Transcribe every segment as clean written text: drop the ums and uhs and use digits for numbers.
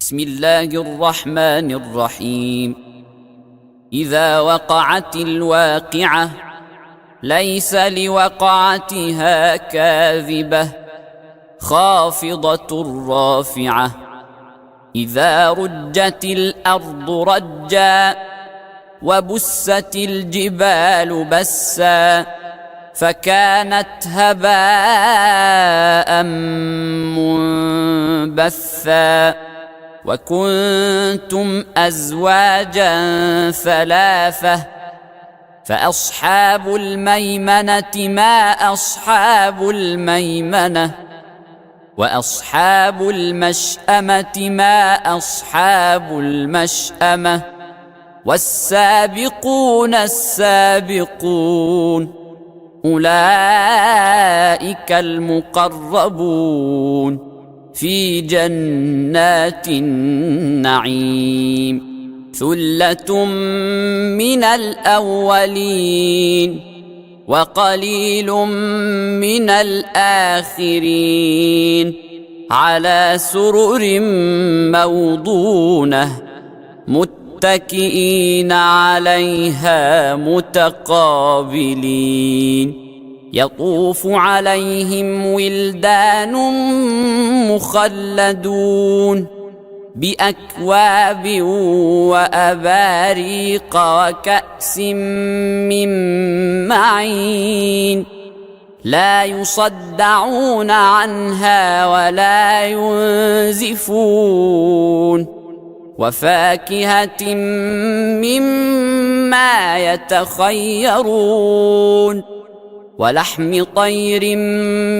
بسم الله الرحمن الرحيم. إذا وقعت الواقعة ليس لوقعتها كاذبة خافضة رافعة. إذا رجت الأرض رجا وبست الجبال بسا فكانت هباء منبثا وكنتم أزواجا ثلاثة فأصحاب الميمنة ما أصحاب الميمنة وأصحاب المشأمة ما أصحاب المشأمة والسابقون السابقون أولئك المقربون في جنات النعيم. ثلة من الأولين وقليل من الآخرين على سرر موضونة متكئين عليها متقابلين. يطوف عليهم ولدان مخلدون بأكواب وأباريق وكأس من معين لا يصدعون عنها ولا ينزفون وفاكهة مما يتخيرون ولحم طير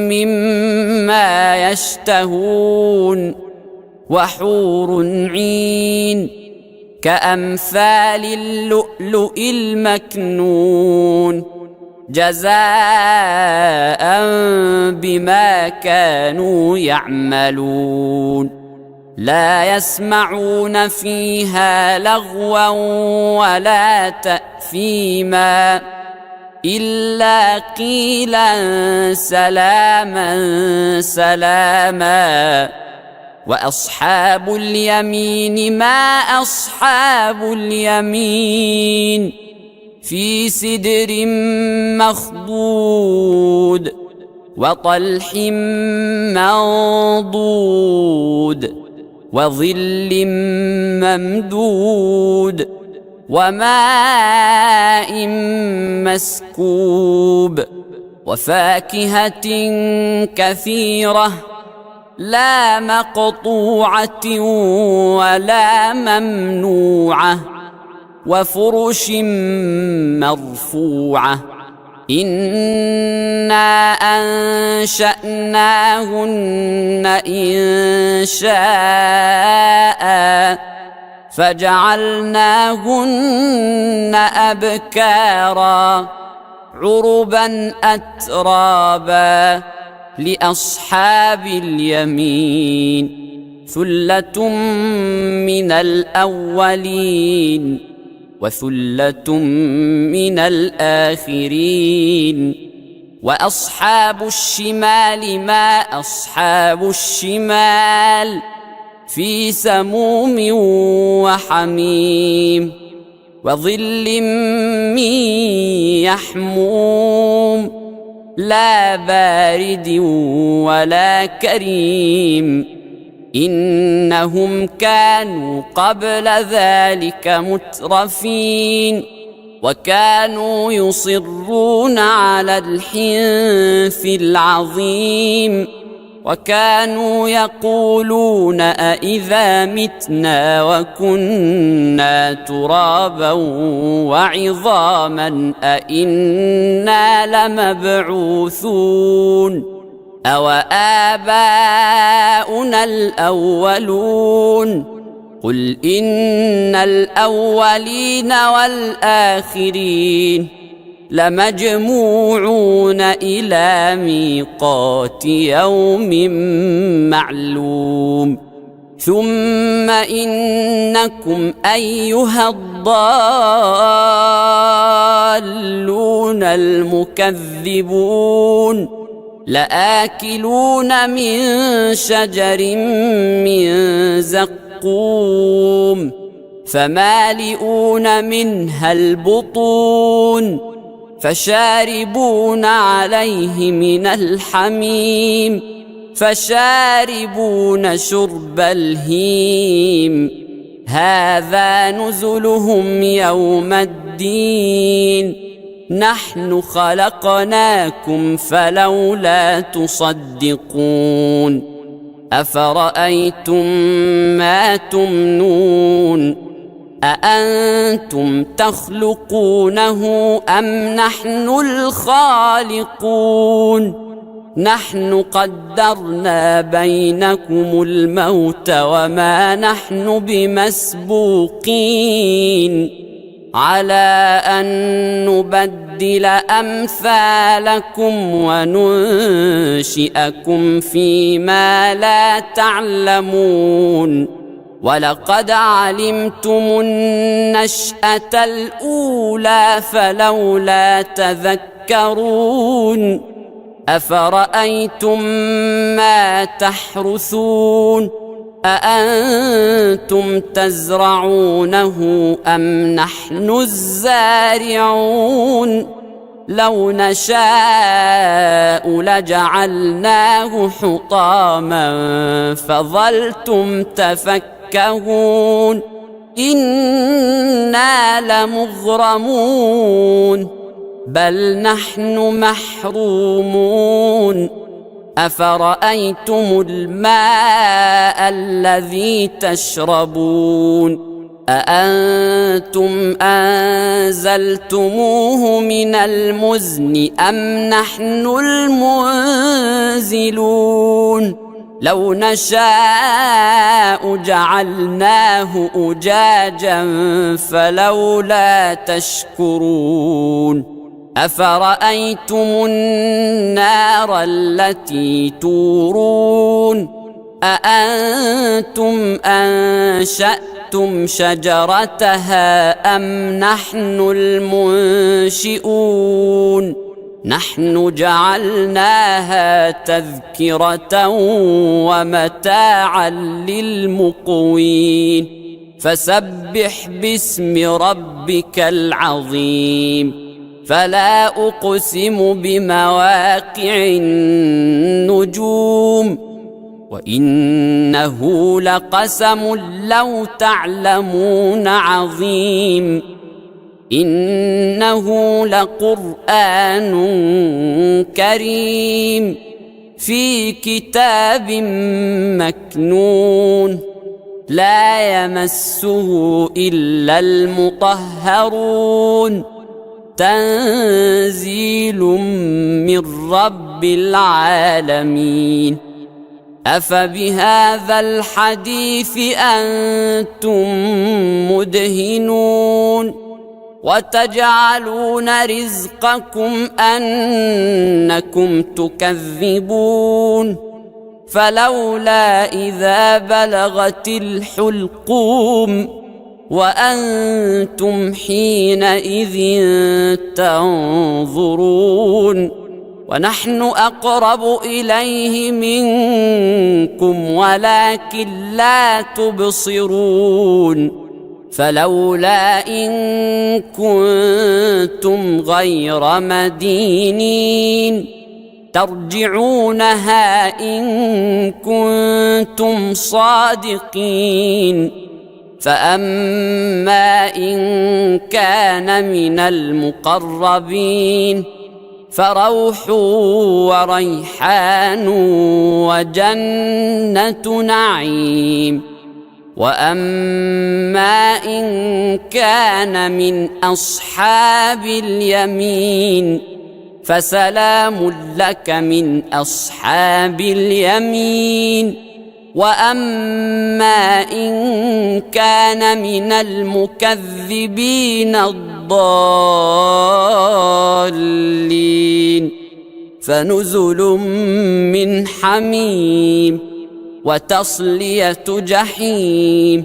مما يشتهون وحور عين كأمثال اللؤلؤ المكنون جزاء بما كانوا يعملون. لا يسمعون فيها لغوا ولا تأثيما إلا قيلا سلاما سلاما. وأصحاب اليمين ما أصحاب اليمين في سدر مخضود وطلح منضود وظل ممدود وماء مسكوب وفاكهة كثيرة لا مقطوعة ولا ممنوعة وفرش مرفوعة. إنا أنشأناهن إنشاء فجعلناهن أبكارا عربا أترابا لأصحاب اليمين. ثلة من الأولين وثلة من الآخرين. وأصحاب الشمال ما أصحاب الشمال في سموم وحميم وظل من يحموم لا بارد ولا كريم. إنهم كانوا قبل ذلك مترفين وكانوا يصرون على الحنث العظيم وكانوا يقولون أإذا متنا وكنا ترابا وعظاما أإنا لمبعوثون أو آباؤنا الأولون. قل إن الأولين والآخرين لمجموعون إلى ميقات يوم معلوم. ثم إنكم أيها الضالون المكذبون لآكلون من شجر من زقوم فمالئون منها البطون فشاربون عليه من الحميم فشاربون شرب الهيم هذا نزلهم يوم الدين نحن خلقناكم فلولا تصدقون أفرأيتم ما تمنون أأنتم تخلقونه أم نحن الخالقون نحن قدرنا بينكم الموت وما نحن بمسبوقين على أن نبدل أمثالكم وننشئكم فيما لا تعلمون ولقد علمتم النشأة الأولى فلولا تذكرون أفرأيتم ما تحرثون أأنتم تزرعونه أم نحن الزارعون لو نشاء لجعلناه حطاما فظلتم تفكهون إنا لمغرمون بل نحن محرومون أفرأيتم الماء الذي تشربون أأنتم أنزلتموه من المزن أم نحن المنزلون لو نشاء جعلناه أجاجا فلولا تشكرون أفرأيتم النار التي تورون أأنتم أنشأتم شجرتها أم نحن المنشئون نحن جعلناها تذكرة ومتاعا للمقوين فسبح باسم ربك العظيم فلا أقسم بمواقع النجوم وإنه لقسم لو تعلمون عظيم إنه لقرآن كريم في كتاب مكنون لا يمسه إلا المطهرون تنزيل من رب العالمين أفبهذا الحديث أنتم مدهنون وتجعلون رزقكم أنكم تكذبون فلولا إذا بلغت الحلقوم وأنتم حينئذ تنظرون ونحن أقرب إليه منكم ولكن لا تبصرون فلولا إن كنتم غير مدينين ترجعونها إن كنتم صادقين فأما إن كان من المقربين فروح وريحان وجنة نعيم وأما إن كان من أصحاب اليمين فسلام لك من أصحاب اليمين وأما إن كان من المكذبين الضالين فنزل من حميم وتصلية جحيم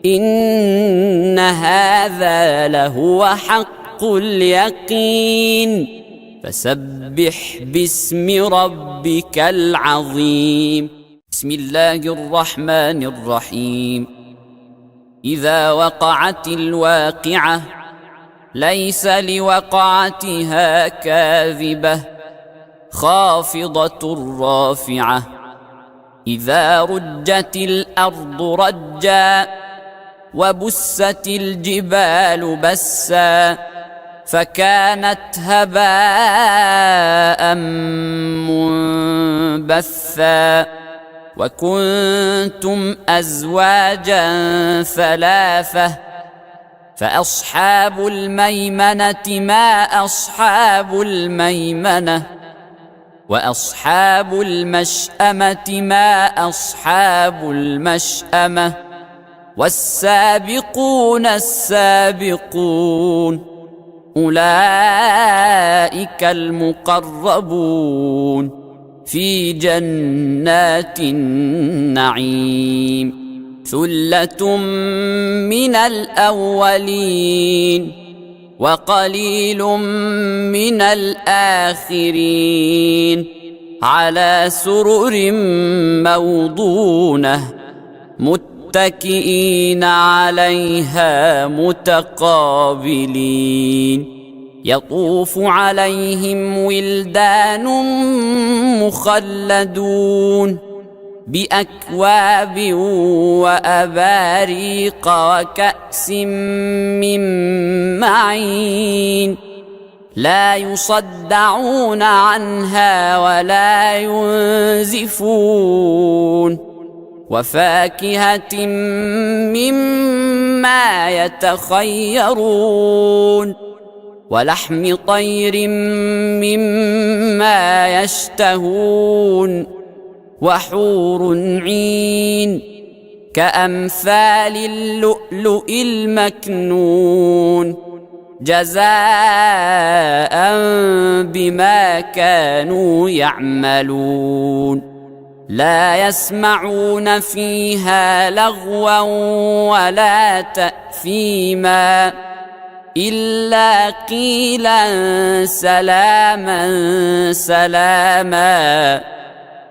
إن هذا لهو حق اليقين فسبح باسم ربك العظيم. بسم الله الرحمن الرحيم. إذا وقعت الواقعة ليس لوقعتها كاذبة خافضة رافعة. إذا رجت الأرض رجا وبست الجبال بسا فكانت هباء منبثا وكنتم أزواجا ثلاثة فأصحاب الميمنة ما أصحاب الميمنة وأصحاب المشأمة ما أصحاب المشأمة والسابقون السابقون أولئك المقربون في جنات النعيم. ثلة من الأولين وقليل من الآخرين على سرر موضونة متكئين عليها متقابلين. يطوف عليهم ولدان مخلدون بأكواب وأباريق وكأس من معين لا يصدعون عنها ولا ينزفون وفاكهة مما يتخيرون ولحم طير مما يشتهون وحور عين كأمثال اللؤلؤ المكنون جزاء بما كانوا يعملون. لا يسمعون فيها لغوا ولا تأثيما إلا قيلا سلاما سلاما.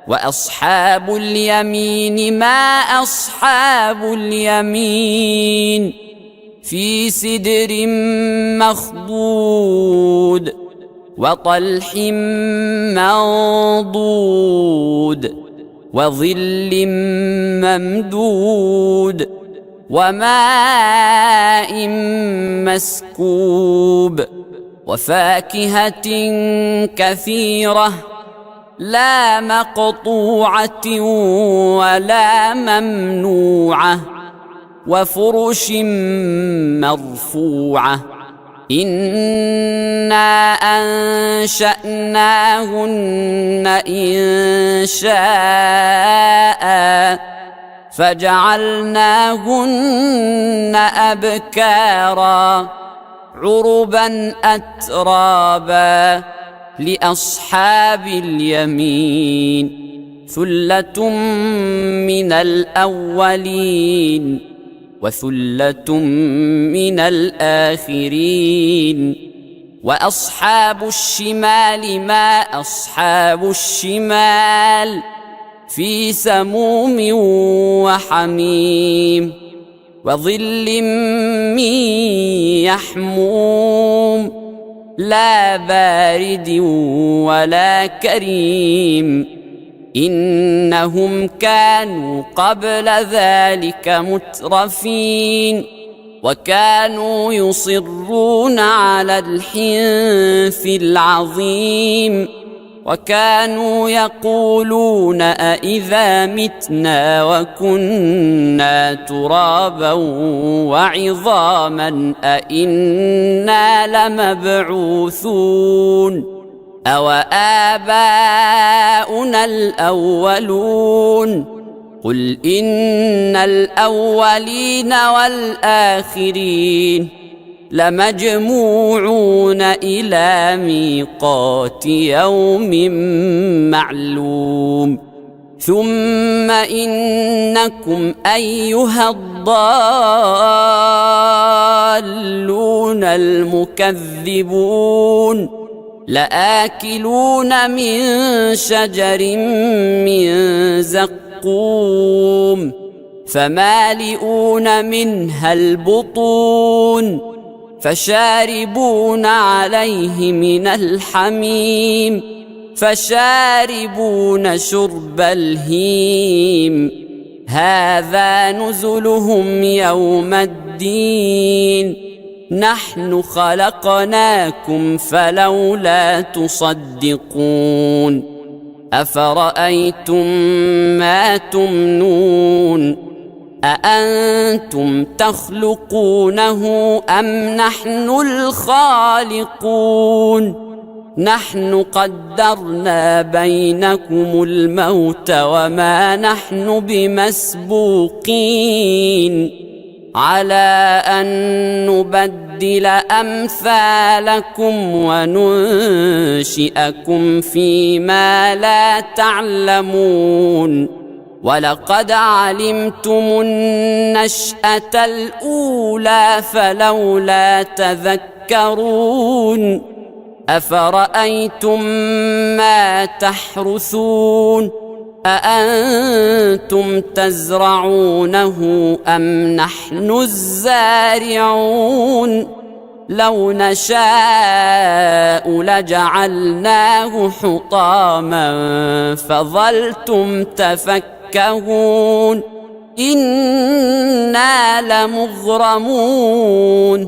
وأصحاب اليمين ما أصحاب اليمين في سدر مخضود وطلح منضود وظل ممدود وماء مسكوب وفاكهة كثيرة لا مقطوعة ولا ممنوعة وفرش مرفوعة. إنا أنشأناهن إنشاء فجعلناهن أبكارا عربا أترابا لأصحاب اليمين. ثلة من الأولين وثلة من الآخرين. وأصحاب الشمال ما أصحاب الشمال في سموم وحميم وظل من يحموم لا بارد ولا كريم. إنهم كانوا قبل ذلك مترفين وكانوا يصرون على الحنث العظيم وكانوا يقولون أإذا متنا وكنا ترابا وعظاما أإنا لمبعوثون أو آباؤنا الأولون. قل إن الأولين والآخرين لمجموعون إلى ميقات يوم معلوم. ثم إنكم أيها الضالون المكذبون لآكلون من شجر من زقوم فمالئون منها البطون فشاربون عليه من الحميم فشاربون شرب الهيم هذا نزلهم يوم الدين نحن خلقناكم فلولا تصدقون أفرأيتم ما تمنون أأنتم تخلقونه أم نحن الخالقون نحن قدرنا بينكم الموت وما نحن بمسبوقين على أن نبدل أمثالكم وننشئكم فيما لا تعلمون ولقد علمتم النشأة الأولى فلولا تذكرون أفرأيتم ما تحرثون أأنتم تزرعونه أم نحن الزارعون لو نشاء لجعلناه حطاما فظلتم تفكهون إنا لمغرمون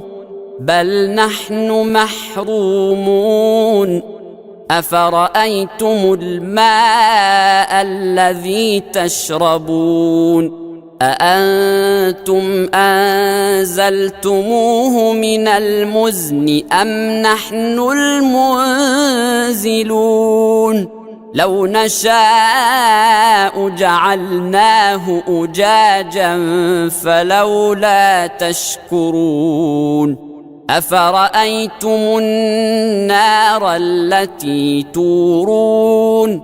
بل نحن محرومون أفرأيتم الماء الذي تشربون أأنتم أنزلتموه من المزن أم نحن المنزلون لو نشاء جعلناه أجاجا فلولا تشكرون أفرأيتم النار التي تورون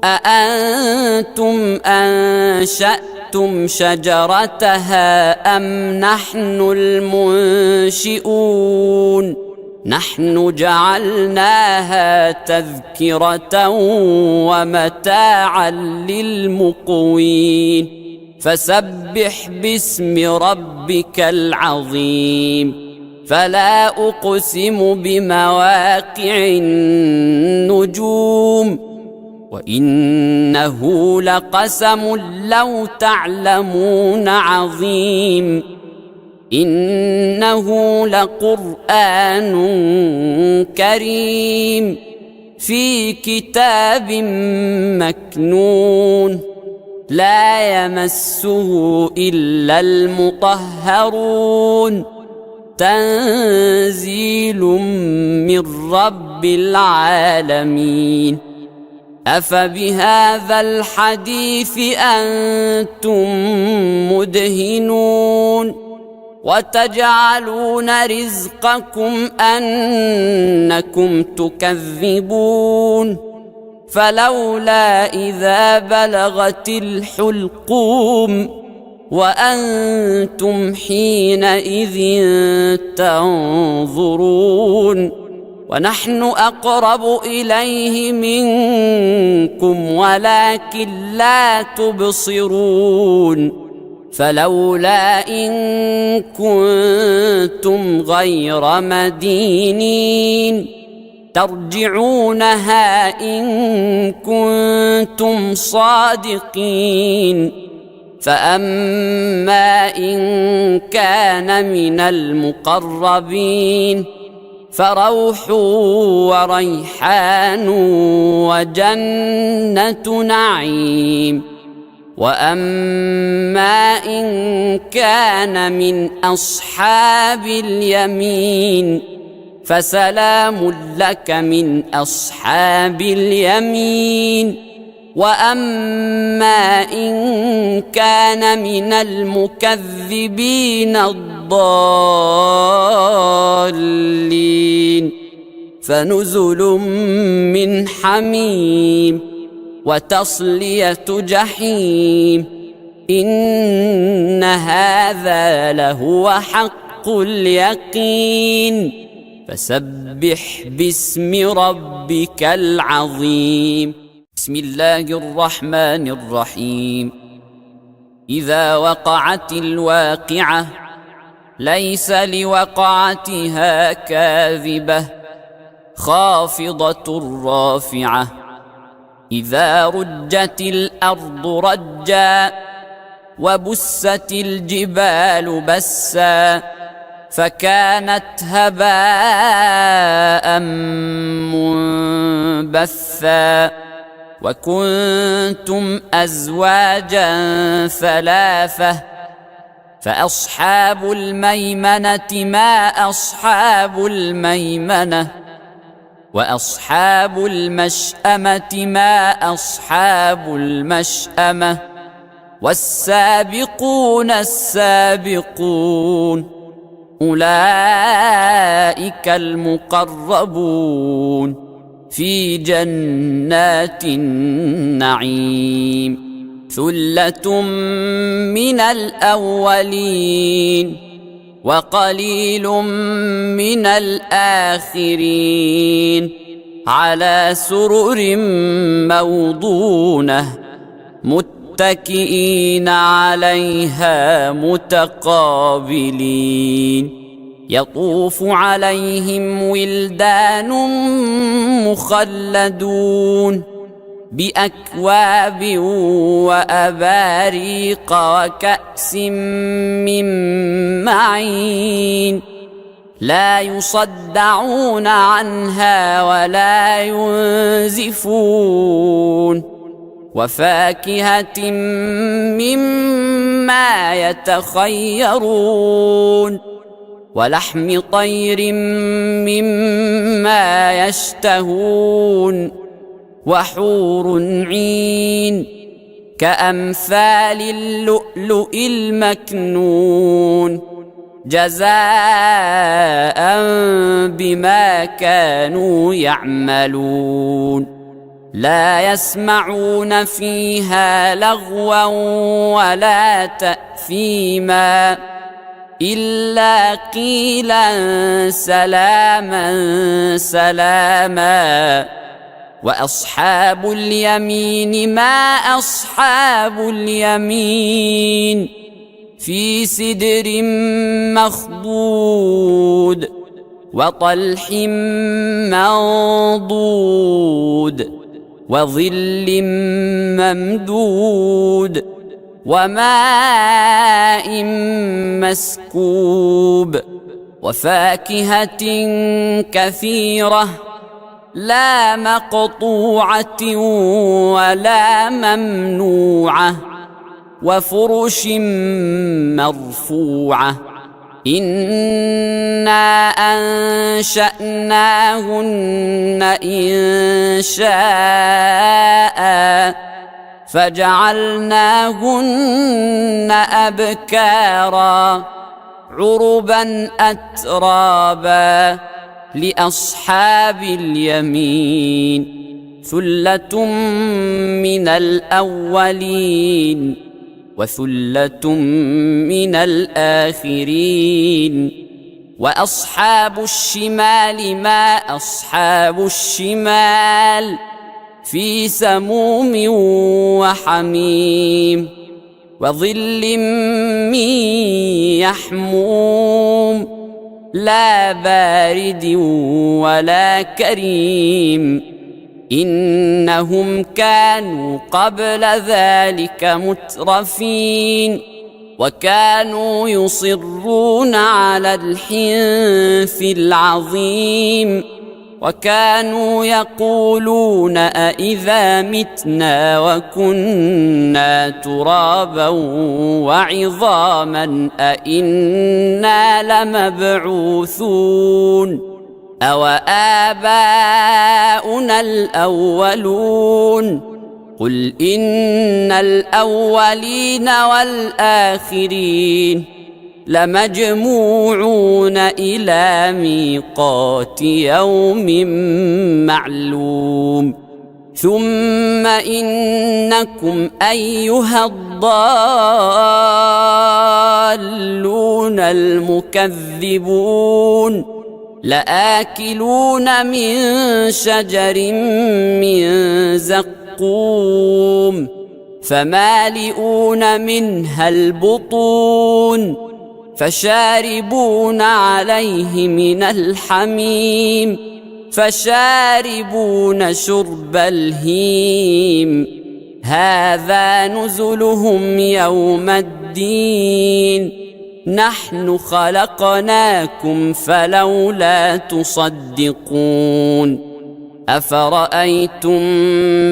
أأنتم أنشأتم شجرتها أم نحن المنشئون نحن جعلناها تذكرة ومتاعا للمقوين فسبح باسم ربك العظيم فلا أقسم بمواقع النجوم وإنه لقسم لو تعلمون عظيم إنه لقرآن كريم في كتاب مكنون لا يمسه إلا المطهرون تنزيل من رب العالمين أفبهذا الحديث أنتم مدهنون وتجعلون رزقكم أنكم تكذبون فلولا إذا بلغت الحلقوم وأنتم حينئذ تنظرون ونحن أقرب إليه منكم ولكن لا تبصرون فلولا إن كنتم غير مدينين ترجعونها إن كنتم صادقين فأما إن كان من المقربين فروح وريحان وجنة نعيم وأما إن كان من أصحاب اليمين فسلام لك من أصحاب اليمين وأما إن كان من المكذبين الضالين فنزل من حميم وتصلية جحيم إن هذا لهو حق اليقين فسبح باسم ربك العظيم. بسم الله الرحمن الرحيم. إذا وقعت الواقعة ليس لوقعتها كاذبة خافضة رافعة. إذا رجت الأرض رجا وبست الجبال بسا فكانت هباء منبثا وكنتم أزواجا ثلاثة فأصحاب الميمنة ما أصحاب الميمنة وأصحاب المشأمة ما أصحاب المشأمة والسابقون السابقون أولئك المقربون في جنات النعيم. ثلة من الأولين وقليل من الآخرين على سرر موضونة متكئين عليها متقابلين. يطوف عليهم ولدان مخلدون بأكواب وأباريق وكأس من معين لا يصدعون عنها ولا ينزفون وفاكهة مما يتخيرون ولحم طير مما يشتهون وحور عين كأمثال اللؤلؤ المكنون جزاء بما كانوا يعملون. لا يسمعون فيها لغوا ولا تأثيما إلا قيلا سلاما سلاما. وأصحاب اليمين ما أصحاب اليمين في سدر مخضود وطلح منضود وظل ممدود وماء مسكوب وفاكهة كثيرة لا مقطوعة ولا ممنوعة وفرش مرفوعة. إنا أنشأناهن إنشاء فجعلناهن أبكارا عربا أترابا لأصحاب اليمين. ثلة من الأولين وثلة من الآخرين. وأصحاب الشمال ما أصحاب الشمال في سموم وحميم وظل من يحموم لا بارد ولا كريم. إنهم كانوا قبل ذلك مترفين وكانوا يصرون على الحنث العظيم وكانوا يقولون أإذا متنا وكنا ترابا وعظاما أإنا لمبعوثون أو آباؤنا الأولون. قل إن الأولين والآخرين لمجموعون إلى ميقات يوم معلوم. ثم إنكم أيها الضالون المكذبون لآكلون من شجر من زقوم فمالئون منها البطون فشاربون عليه من الحميم فشاربون شرب الهيم هذا نزلهم يوم الدين نحن خلقناكم فلولا تصدقون أفرأيتم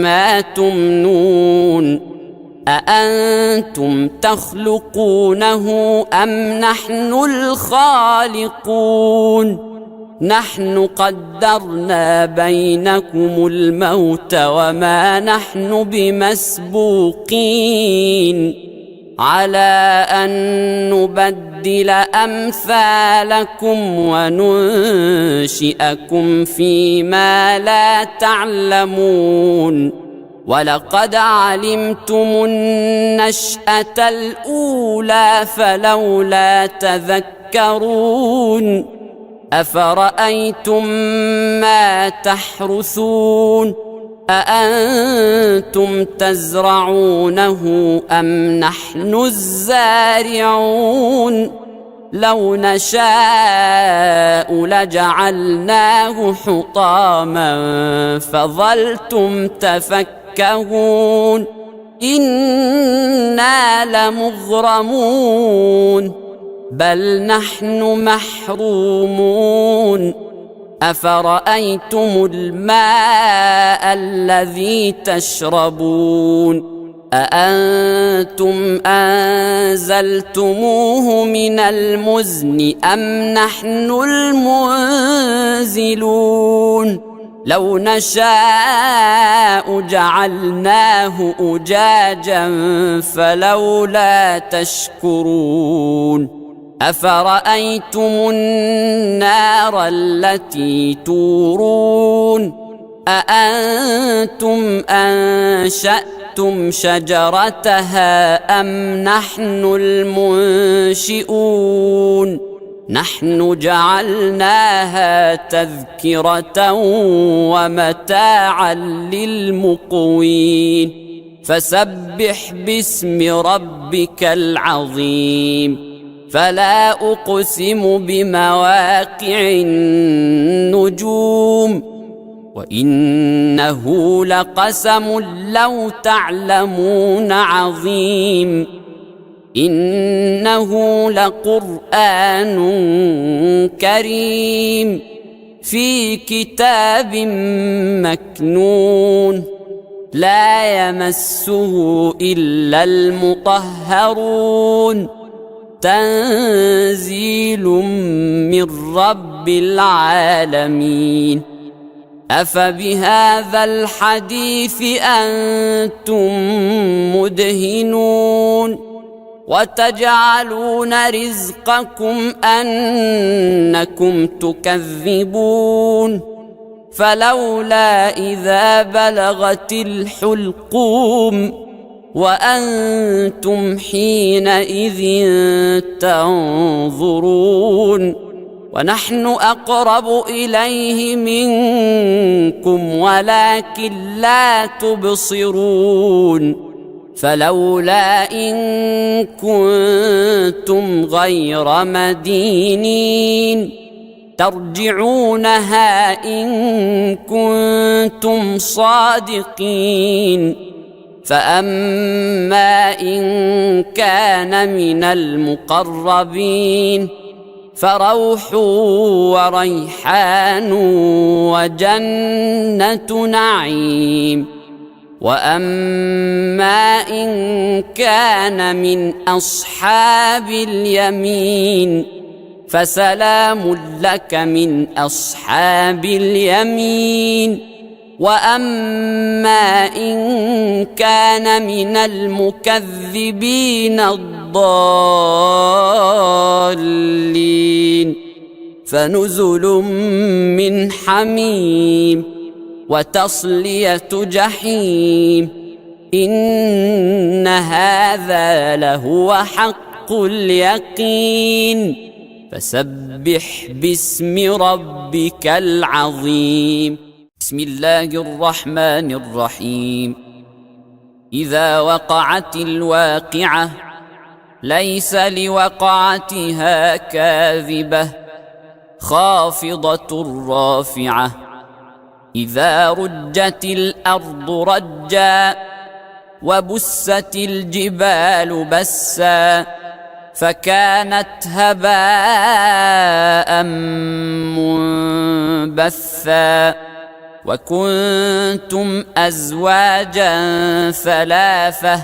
ما تمنون أأنتم تخلقونه أم نحن الخالقون نحن قدرنا بينكم الموت وما نحن بمسبوقين على أن نبدل أمثالكم وننشئكم فيما لا تعلمون ولقد علمتم النشأة الأولى فلولا تذكرون أفرأيتم ما تحرثون أأنتم تزرعونه أم نحن الزارعون لو نشاء لجعلناه حطاما فظلتم تفكهون إنا لمغرمون بل نحن محرومون أفرأيتم الماء الذي تشربون أأنتم أنزلتموه من المزن أم نحن المنزلون لو نشاء جعلناه أجاجا فلولا تشكرون أفرأيتم النار التي تورون أأنتم أنشأتم شجرتها أم نحن المنشئون نحن جعلناها تذكرة ومتاعا للمقوين فسبح باسم ربك العظيم فلا أقسم بمواقع النجوم وإنه لقسم لو تعلمون عظيم إنه لقرآن كريم في كتاب مكنون لا يمسه إلا المطهرون تنزيل من رب العالمين أفبهذا الحديث أنتم مدهنون وتجعلون رزقكم أنكم تكذبون فلولا إذا بلغت الحلقوم وأنتم حينئذ تنظرون ونحن أقرب إليه منكم ولكن لا تبصرون فلولا إن كنتم غير مدينين ترجعونها إن كنتم صادقين فأما إن كان من المقربين فروح وريحان وجنة نعيم وأما إن كان من أصحاب اليمين فسلام لك من أصحاب اليمين وأما إن كان من المكذبين الضالين فنزل من حميم وتصلية جحيم إن هذا لهو حق اليقين فسبح باسم ربك العظيم. بسم الله الرحمن الرحيم. إذا وقعت الواقعة ليس لوقعتها كاذبة خافضة رافعة. إذا رجت الأرض رجا وبست الجبال بسا فكانت هباء منبثا وكنتم أزواجا ثلاثة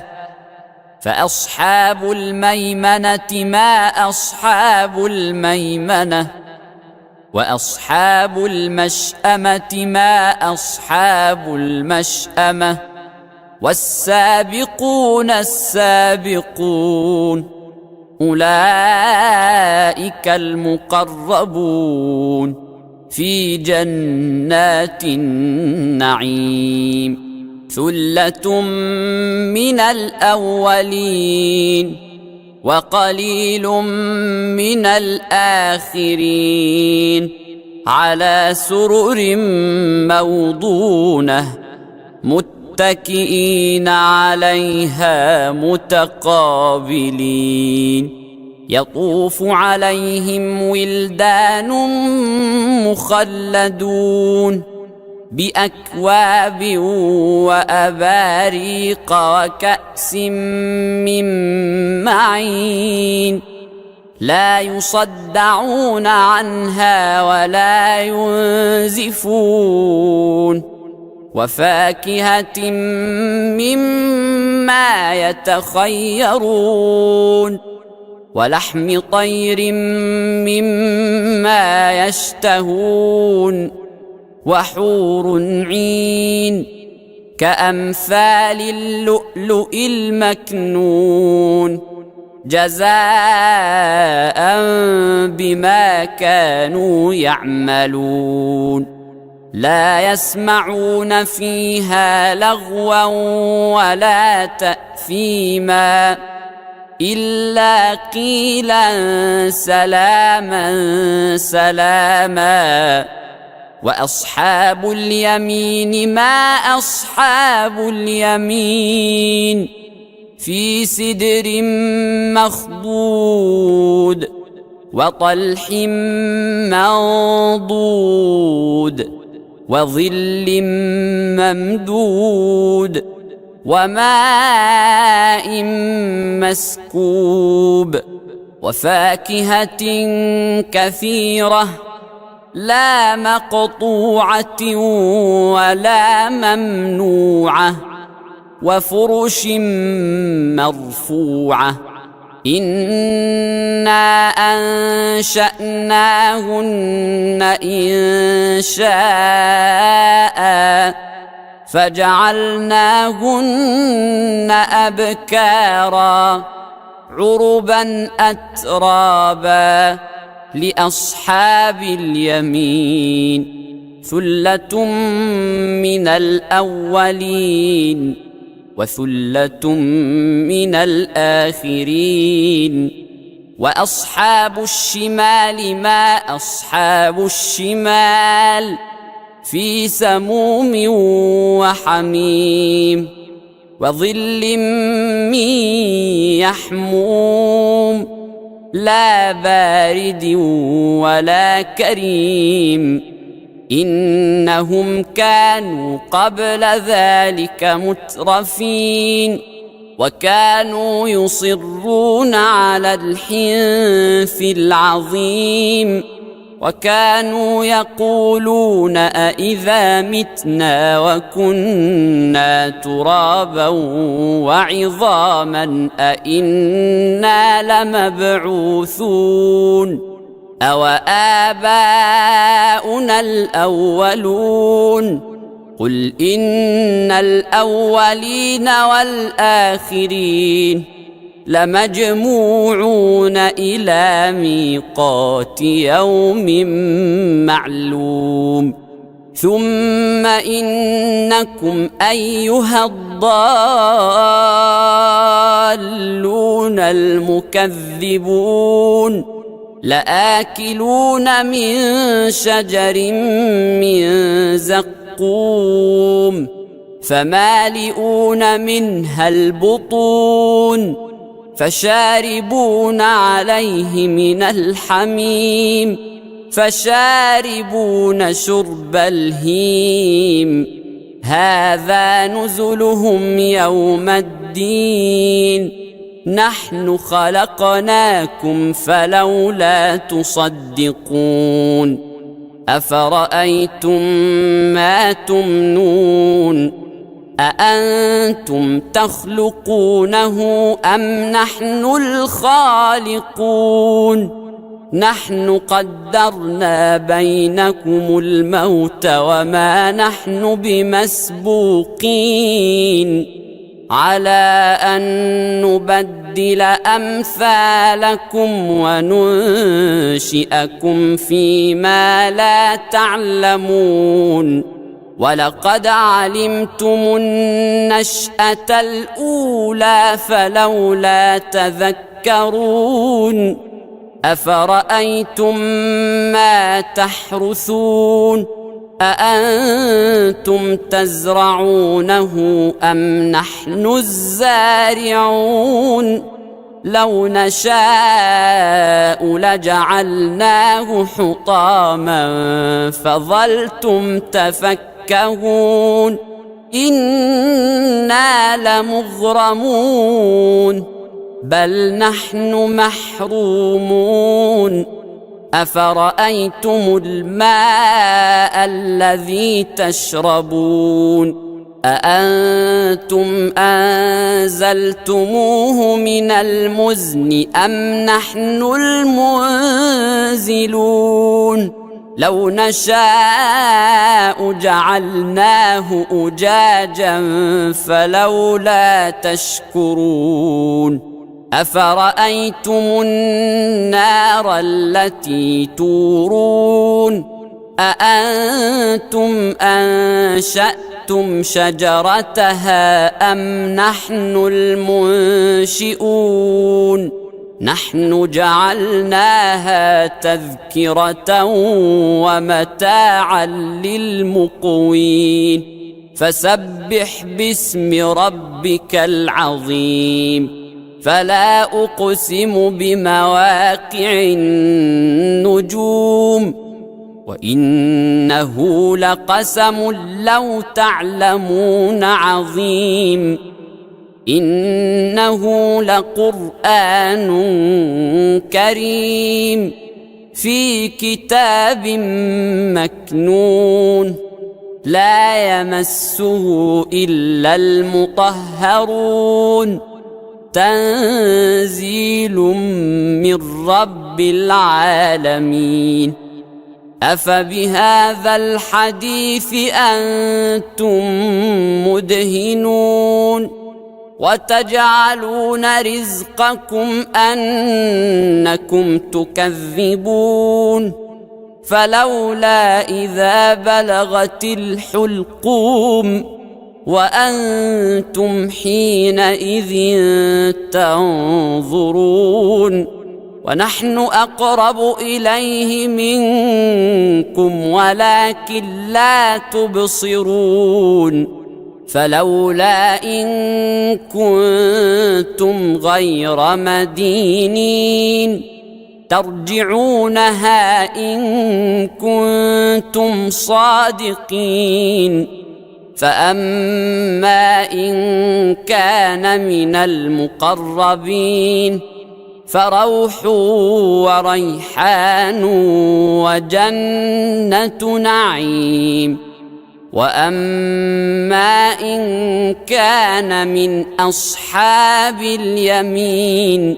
فأصحاب الميمنة ما أصحاب الميمنة وأصحاب المشأمة ما أصحاب المشأمة والسابقون السابقون أولئك المقربون في جنات النعيم. ثلة من الأولين وقليل من الآخرين على سرر موضونة متكئين عليها متقابلين. يطوف عليهم ولدان مخلدون بأكواب وأباريق وكأس من معين لا يصدعون عنها ولا ينزفون وفاكهة مما يتخيرون ولحم طير مما يشتهون وحور عين كأمثال اللؤلؤ المكنون جزاء بما كانوا يعملون. لا يسمعون فيها لغوا ولا تأثيما إلا قيلا سلاما سلاما. وأصحاب اليمين ما أصحاب اليمين في سدر مخضود وطلح منضود وظل ممدود وماء مسكوب وفاكهة كثيرة لا مقطوعة ولا ممنوعة وفرش مرفوعة. إنا أنشأناهن إنشاء فجعلناهن أبكارا عربا أترابا لأصحاب اليمين. ثلة من الأولين وثلة من الآخرين. وأصحاب الشمال ما أصحاب الشمال في سموم وحميم وظل من يحموم لا بارد ولا كريم. إنهم كانوا قبل ذلك مترفين وكانوا يصرون على الحنث العظيم وكانوا يقولون أإذا متنا وكنا ترابا وعظاما أإنا لمبعوثون أو آباؤنا الأولون. قل إن الأولين والآخرين لمجموعون إلى ميقات يوم معلوم. ثم إنكم أيها الضالون المكذبون لآكلون من شجر من زقوم فمالئون منها البطون فشاربون عليه من الحميم فشاربون شرب الهيم هذا نزلهم يوم الدين نحن خلقناكم فلولا تصدقون أفرأيتم ما تمنون أأنتم تخلقونه أم نحن الخالقون نحن قدرنا بينكم الموت وما نحن بمسبوقين على أن نبدل أمثالكم وننشئكم فيما لا تعلمون ولقد علمتم النشأة الأولى فلولا تذكرون أفرأيتم ما تحرثون أأنتم تزرعونه أم نحن الزارعون لو نشاء لجعلناه حطاما فظلتم تفكهون إنا لمغرمون بل نحن محرومون أفرأيتم الماء الذي تشربون أأنتم أنزلتموه من المزن أم نحن المنزلون لو نشاء جعلناه أجاجا فلولا تشكرون أفرأيتم النار التي تورون أأنتم أنشأتم شجرتها أم نحن المنشئون نحن جعلناها تذكرة ومتاعا للمقوين فسبح باسم ربك العظيم فلا أقسم بمواقع النجوم وإنه لقسم لو تعلمون عظيم إنه لقرآن كريم في كتاب مكنون لا يمسه إلا المطهرون تنزيل من رب العالمين أفبهذا الحديث أنتم مدهنون وتجعلون رزقكم أنكم تكذبون فلولا إذا بلغت الحلقوم وأنتم حينئذ تنظرون ونحن أقرب إليه منكم ولكن لا تبصرون فلولا إن كنتم غير مدينين ترجعونها إن كنتم صادقين فأما إن كان من المقربين فروح وريحان وجنة نعيم وأما إن كان من أصحاب اليمين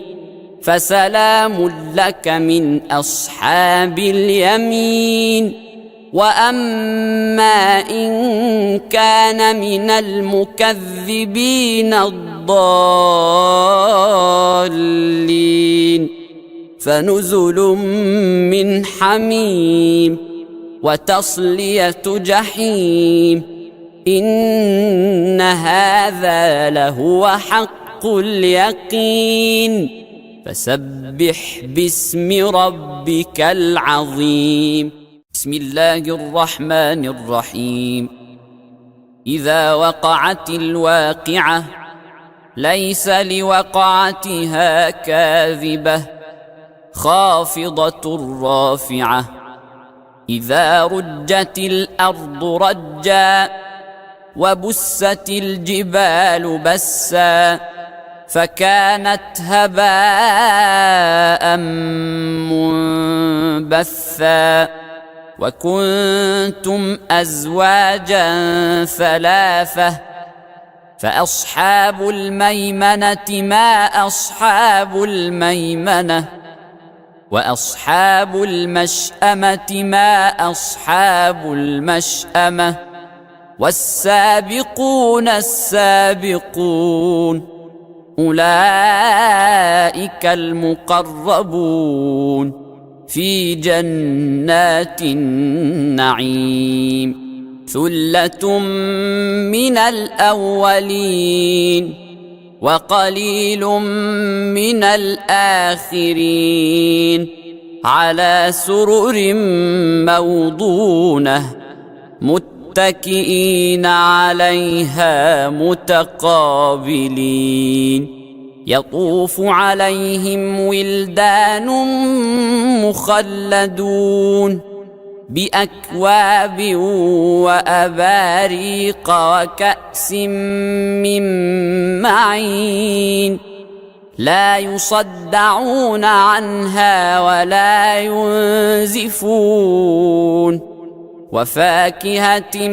فسلام لك من أصحاب اليمين وأما إن كان من المكذبين الضالين فنزل من حميم وتصلية جحيم إن هذا لهو حق اليقين فسبح باسم ربك العظيم. بسم الله الرحمن الرحيم. إذا وقعت الواقعة ليس لوقعتها كاذبة خافضة رافعة. إذا رجت الأرض رجا وبست الجبال بسا فكانت هباء منبثا وكنتم أزواجا ثلاثة فأصحاب الميمنة ما أصحاب الميمنة وأصحاب المشأمة ما أصحاب المشأمة والسابقون السابقون أولئك المقربون في جنات النعيم. ثلة من الأولين وقليل من الآخرين على سرر موضونة متكئين عليها متقابلين. يطوف عليهم ولدان مخلدون بأكواب وأباريق وكأس من معين لا يصدعون عنها ولا ينزفون وفاكهة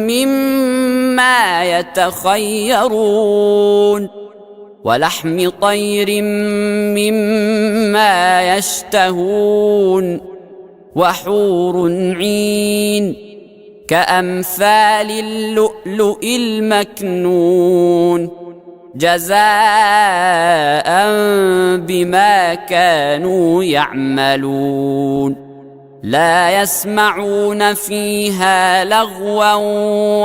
مما يتخيرون ولحم طير مما يشتهون وحور عين كأمثال اللؤلؤ المكنون جزاء بما كانوا يعملون. لا يسمعون فيها لغوا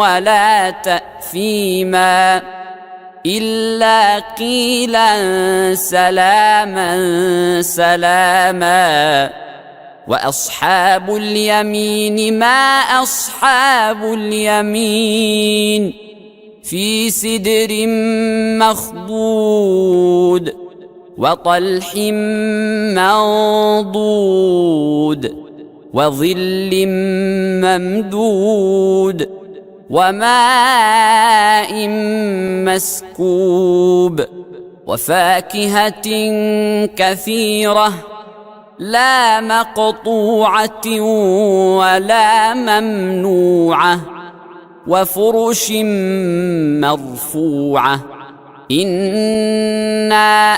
ولا تأثيما إلا قيلا سلاما سلاما. وأصحاب اليمين ما أصحاب اليمين في سدر مخضود وطلح منضود وظل ممدود وماء مسكوب وفاكهة كثيرة لا مقطوعة ولا ممنوعة وفرش مرفوعة. إنا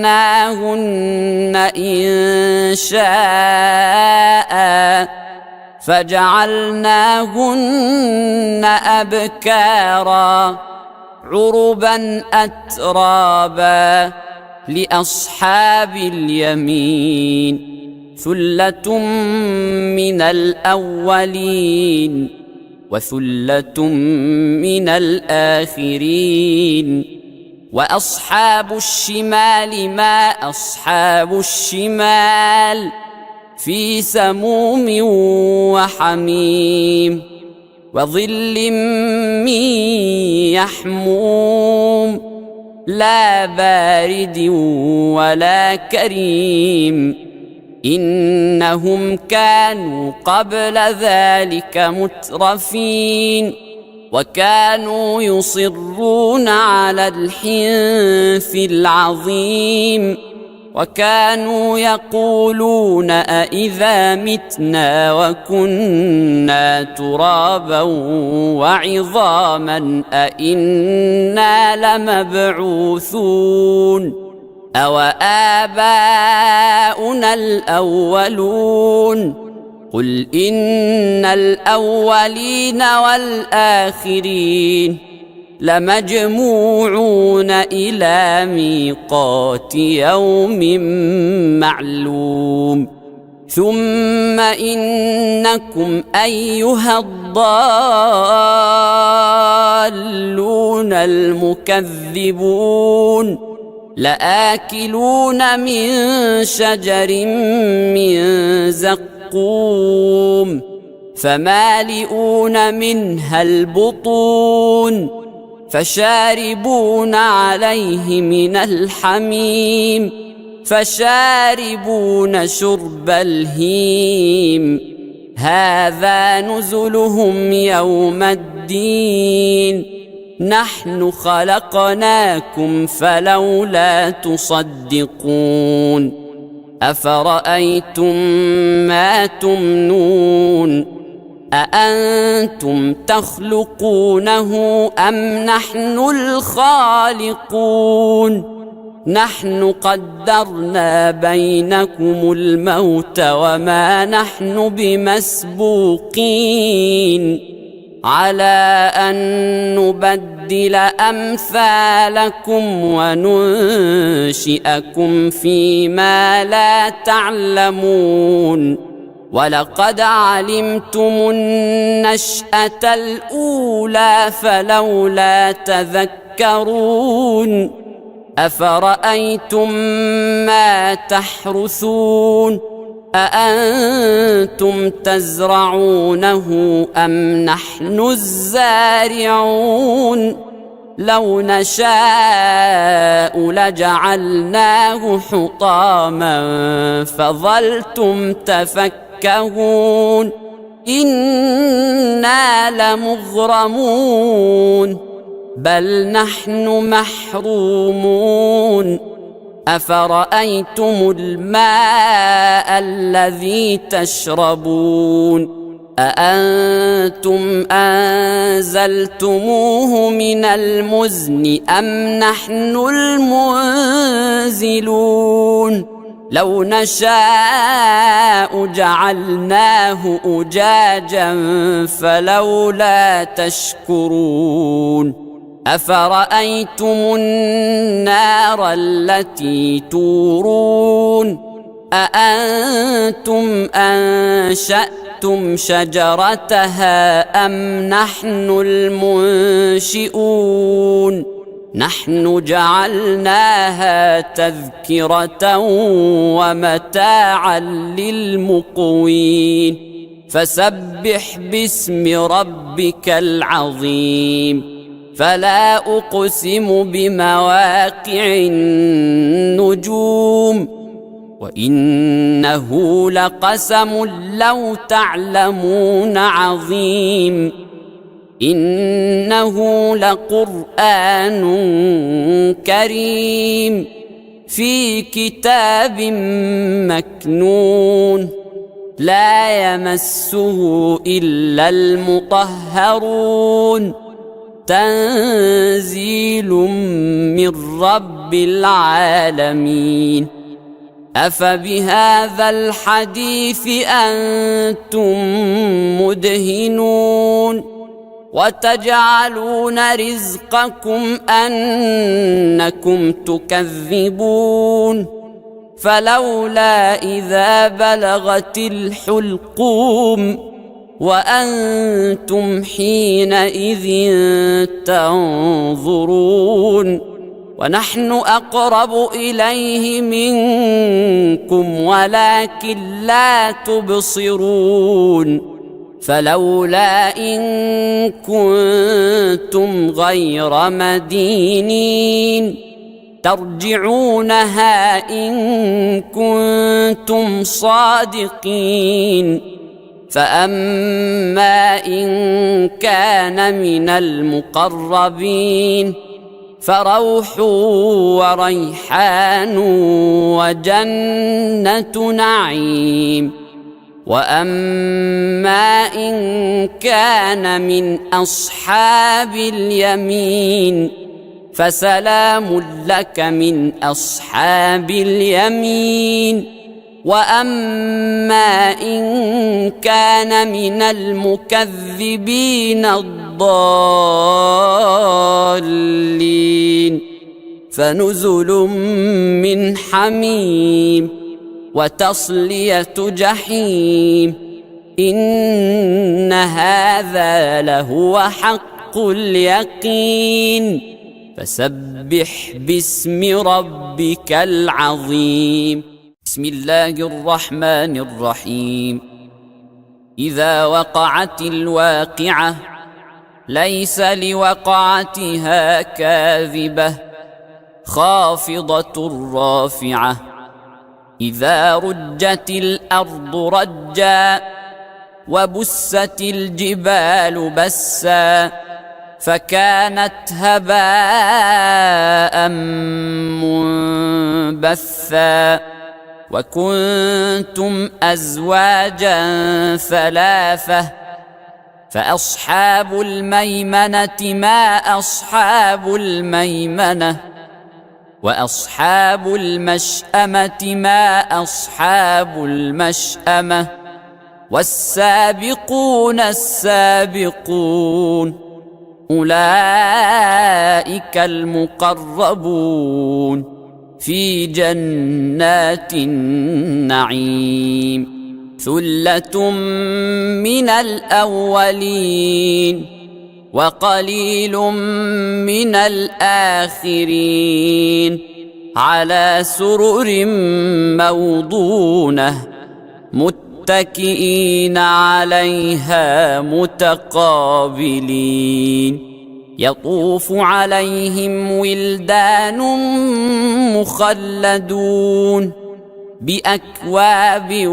أنشأناهن إن شاء فجعلناهن أبكارا عربا أترابا لأصحاب اليمين. ثلة من الأولين وثلة من الآخرين. وأصحاب الشمال ما أصحاب الشمال في سموم وحميم وظل من يحموم لا بارد ولا كريم. إنهم كانوا قبل ذلك مترفين وكانوا يصرون على الحنث العظيم وكانوا يقولون أإذا متنا وكنا ترابا وعظاما أإنا لمبعوثون أو آباؤنا الأولون. قل إن الأولين والآخرين لمجموعون إلى ميقات يوم معلوم. ثم إنكم أيها الضالون المكذبون لآكلون من شجر من زقوم فمالئون منها البطون فشاربون عليه من الحميم فشاربون شرب الهيم هذا نزلهم يوم الدين نحن خلقناكم فلولا تصدقون أفرأيتم ما تمنون أأنتم تخلقونه أم نحن الخالقون نحن قدرنا بينكم الموت وما نحن بمسبوقين على أن نبدل أمثالكم وننشئكم فيما لا تعلمون ولقد علمتم النشأة الأولى فلولا تذكرون أفرأيتم ما تحرثون أأنتم تزرعونه أم نحن الزارعون لو نشاء لجعلناه حطاما فظلتم تفكهون إنا لمغرمون بل نحن محرومون أفرأيتم الماء الذي تشربون أأنتم أنزلتموه من المزن أم نحن المنزلون لو نشاء جعلناه أجاجا فلولا تشكرون أفرأيتم النار التي تورون أأنتم أنشأتم شجرتها أم نحن المنشئون نحن جعلناها تذكرة ومتاعا للمقوين فسبح باسم ربك العظيم فلا أقسم بمواقع النجوم وإنه لقسم لو تعلمون عظيم إنه لقرآن كريم في كتاب مكنون لا يمسه إلا المطهرون تنزيل من رب العالمين أفبهذا الحديث أنتم مدهنون وتجعلون رزقكم أنكم تكذبون فلولا إذا بلغت الحلقوم وأنتم حينئذ تنظرون ونحن أقرب إليه منكم ولكن لا تبصرون فلولا إن كنتم غير مدينين ترجعونها إن كنتم صادقين فأما إن كان من المقربين فروح وريحان وجنة نعيم وأما إن كان من أصحاب اليمين فسلام لك من أصحاب اليمين وأما إن كان من المكذبين الضالين فنزل من حميم وتصلية جحيم إن هذا لهو حق اليقين فسبح باسم ربك العظيم. بسم الله الرحمن الرحيم. إذا وقعت الواقعة ليس لوقعتها كاذبة خافضة رافعة. إذا رجت الأرض رجا وبست الجبال بسا فكانت هباء منبثا وكنتم أزواجا ثلاثة فأصحاب الميمنة ما أصحاب الميمنة وأصحاب المشأمة ما أصحاب المشأمة والسابقون السابقون أولئك المقربون في جنات النعيم. ثلة من الأولين وقليل من الآخرين على سرر موضونة متكئين عليها متقابلين. يطوف عليهم ولدان مخلدون بأكواب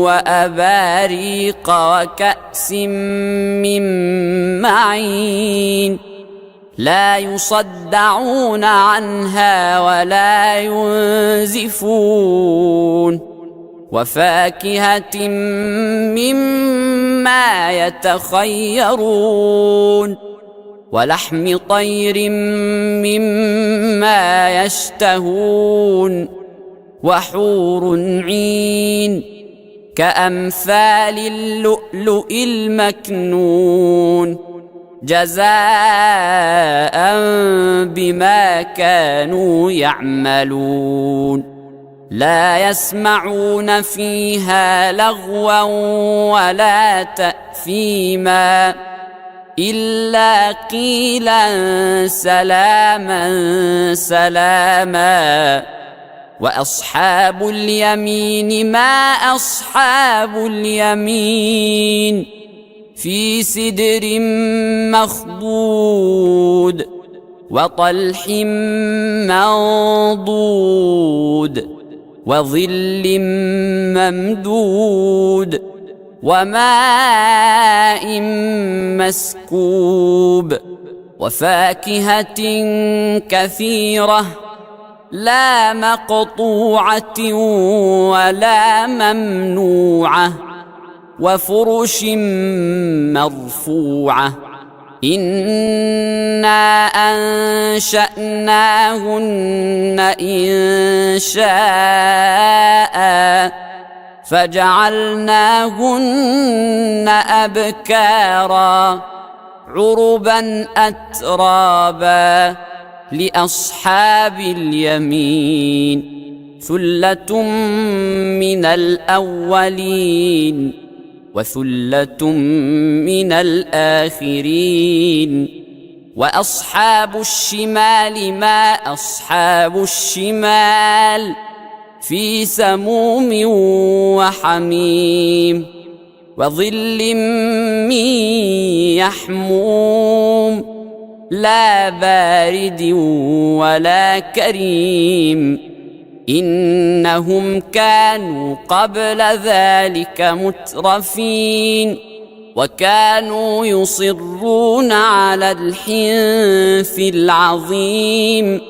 وأباريق وكأس من معين لا يصدعون عنها ولا ينزفون وفاكهة مما يتخيرون ولحم طير مما يشتهون وحور عين كأمثال اللؤلؤ المكنون جزاء بما كانوا يعملون. لا يسمعون فيها لغوا ولا تأثيما إلا قيلا سلاما سلاما. وأصحاب اليمين ما أصحاب اليمين في سدر مخضود وطلح منضود وظل ممدود وماء مسكوب وفاكهة كثيرة لا مقطوعة ولا ممنوعة وفرش مرفوعة. إنا أنشأناهن إنشاء فجعلناهن أبكارا عربا أترابا لأصحاب اليمين. ثلة من الأولين وثلة من الآخرين. وأصحاب الشمال ما أصحاب الشمال في سموم وحميم وظل من يحموم لا بارد ولا كريم. إنهم كانوا قبل ذلك مترفين وكانوا يصرون على الحنث العظيم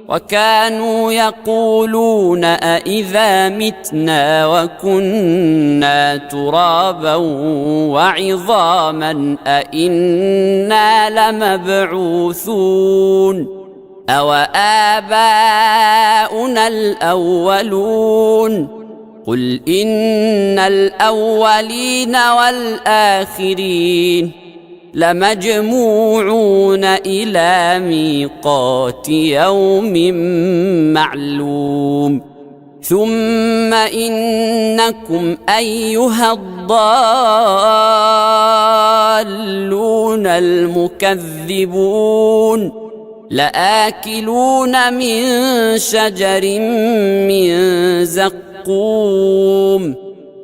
وكانوا يقولون أإذا متنا وكنا ترابا وعظاما أإنا لمبعوثون أو آباؤنا الأولون. قل إن الأولين والآخرين لمجموعون إلى ميقات يوم معلوم. ثم إنكم أيها الضالون المكذبون لآكلون من شجر من زقوم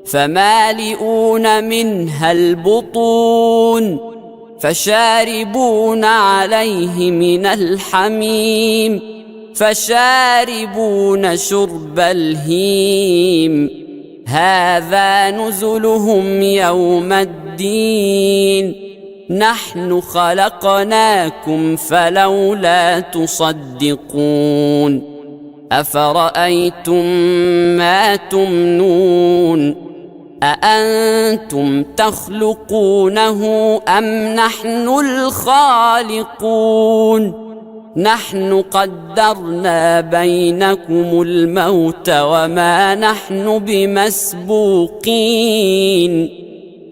فمالئون منها البطون فشاربون عليه من الحميم فشاربون شرب الهيم هذا نزلهم يوم الدين نحن خلقناكم فلولا تصدقون أفرأيتم ما تمنون أأنتم تخلقونه أم نحن الخالقون نحن قدرنا بينكم الموت وما نحن بمسبوقين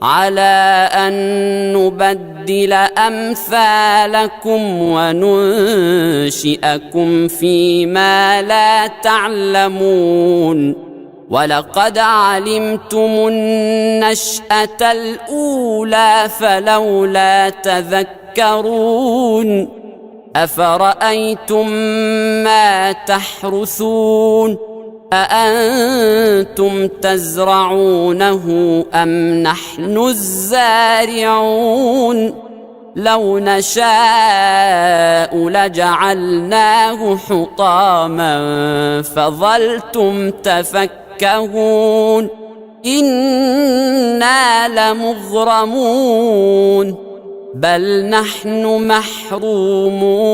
على أن نبدل أمثالكم وننشئكم فيما لا تعلمون ولقد علمتم النشأة الأولى فلولا تذكرون أفرأيتم ما تحرثون أأنتم تزرعونه أم نحن الزارعون لو نشاء لجعلناه حطاما فظلتم تفكهون إنا لمغرمون بل نحن محرومون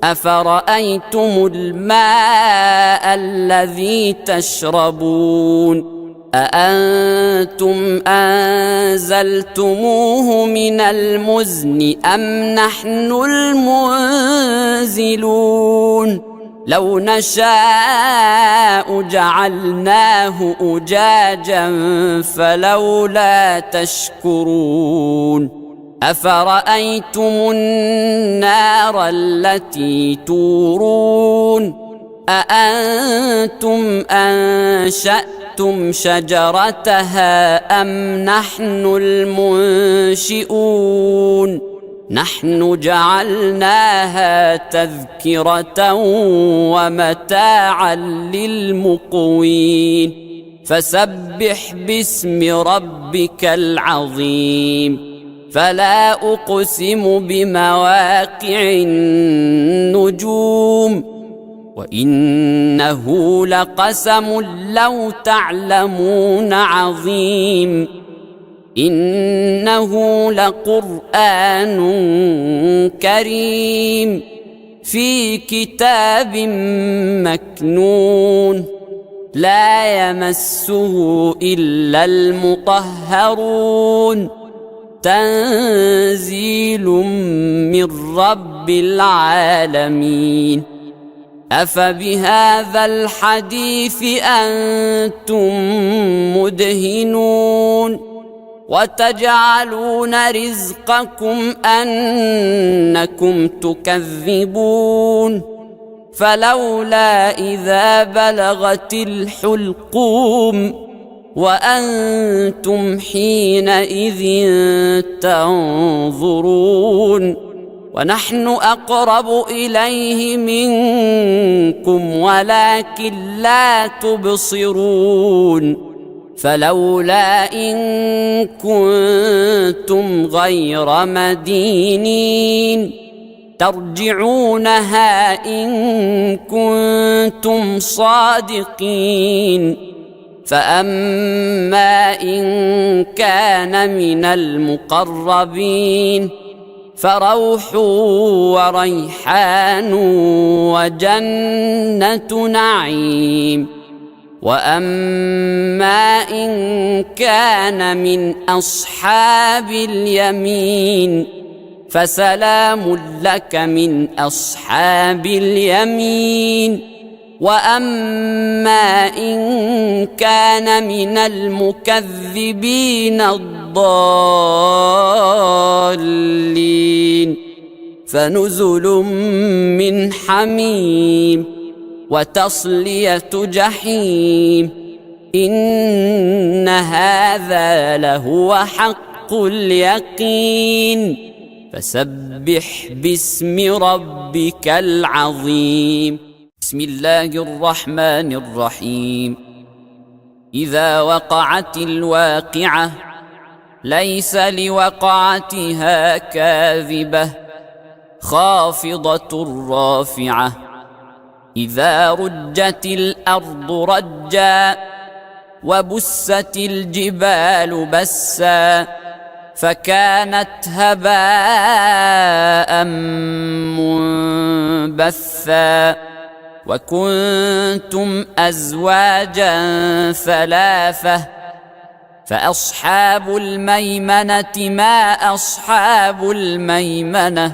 أفرأيتم الماء الذي تشربون أأنتم أنزلتموه من المزن أم نحن المنزلون لو نشاء جعلناه أجاجا فلولا تشكرون أفرأيتم النار التي تورون أأنتم أنشأتم شجرتها أم نحن المنشئون نحن جعلناها تذكرة ومتاعا للمقوين فسبح باسم ربك العظيم فلا أقسم بمواقع النجوم وإنه لقسم لو تعلمون عظيم إنه لقرآن كريم في كتاب مكنون لا يمسه إلا المطهرون تنزيل من رب العالمين أفبهذا الحديث أنتم مدهنون وتجعلون رزقكم أنكم تكذبون فلولا إذا بلغت الحلقوم وأنتم حينئذ تنظرون ونحن أقرب إليه منكم ولكن لا تبصرون فلولا إن كنتم غير مدينين ترجعونها إن كنتم صادقين فأما إن كان من المقربين فروح وريحان وجنة نعيم وأما إن كان من أصحاب اليمين فسلام لك من أصحاب اليمين وأما إن كان من المكذبين الضالين فنزل من حميم وتصلية جحيم إن هذا لهو حق اليقين فسبح باسم ربك العظيم. بسم الله الرحمن الرحيم. إذا وقعت الواقعة ليس لوقعتها كاذبة خافضة رافعة. إذا رجت الأرض رجا وبست الجبال بسا فكانت هباء منبثا وكنتم أزواجا ثلاثة فأصحاب الميمنة ما أصحاب الميمنة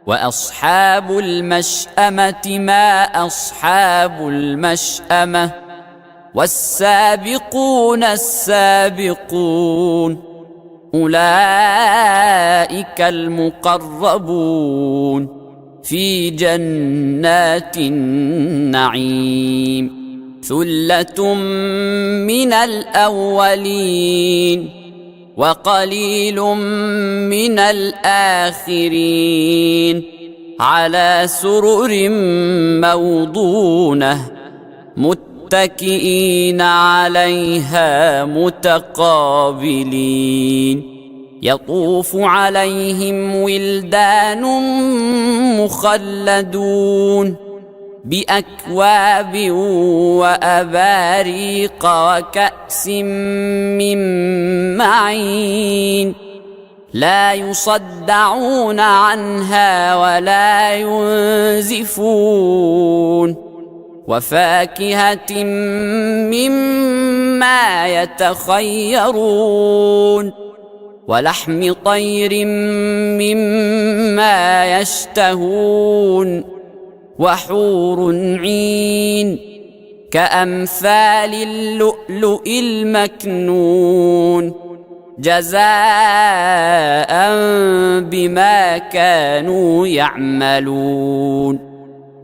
وأصحاب المشأمة ما أصحاب المشأمة والسابقون السابقون أولئك المقربون في جنات النعيم. ثلة من الأولين وقليل من الآخرين على سرر موضونة متكئين عليها متقابلين. يطوف عليهم ولدان مخلدون بأكواب وأباريق وكأس من معين لا يصدعون عنها ولا ينزفون وفاكهة مما يتخيرون ولحم طير مما يشتهون وحور عين كأمثال اللؤلؤ المكنون جزاء بما كانوا يعملون.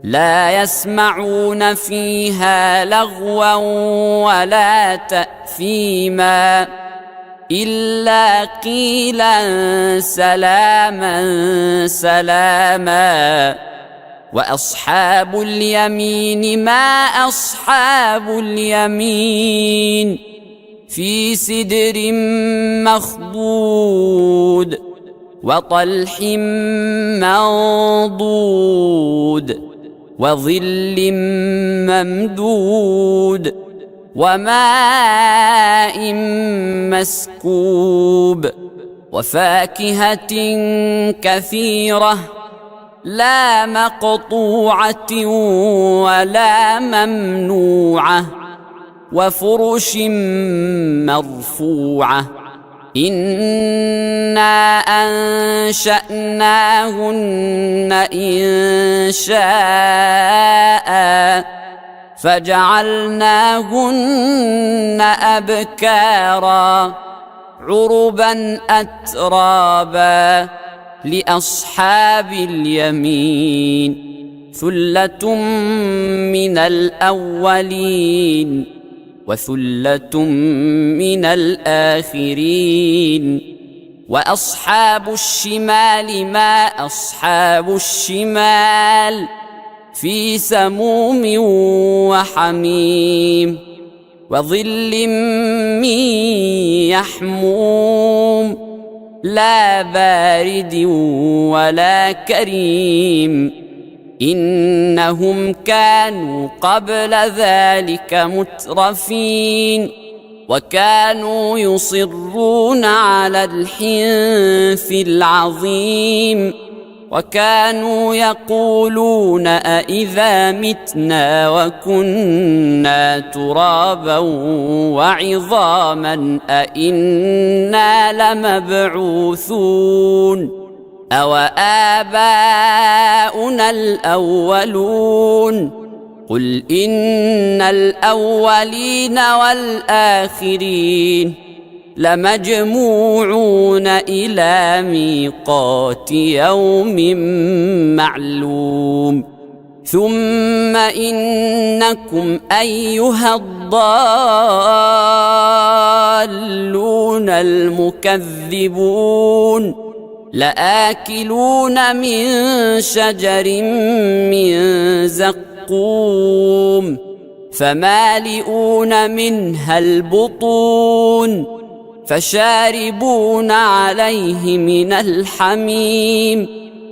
لا يسمعون فيها لغوا ولا تأثيما إلا قيلا سلاما سلاما. وأصحاب اليمين ما أصحاب اليمين في سدر مخضود وطلح منضود وظل ممدود وماء مسكوب وفاكهة كثيرة لا مقطوعة ولا ممنوعة وفرش مرفوعة. إنا أنشأناهن إنشاء فجعلناهن أبكارا عربا أترابا لأصحاب اليمين. ثلة من الأولين وثلة من الآخرين. وأصحاب الشمال ما أصحاب الشمال في سموم وحميم وظل من يحموم لا بارد ولا كريم. إنهم كانوا قبل ذلك مترفين وكانوا يصرون على الحنث العظيم وكانوا يقولون أإذا متنا وكنا ترابا وعظاما أإنا لمبعوثون أو آباؤنا الأولون قل إن الأولين والآخرين لمجموعون إلى ميقات يوم معلوم ثم إنكم أيها الضالون المكذبون لآكلون من شجر من زقوم فمالئون منها البطون فشاربون عليه من الحميم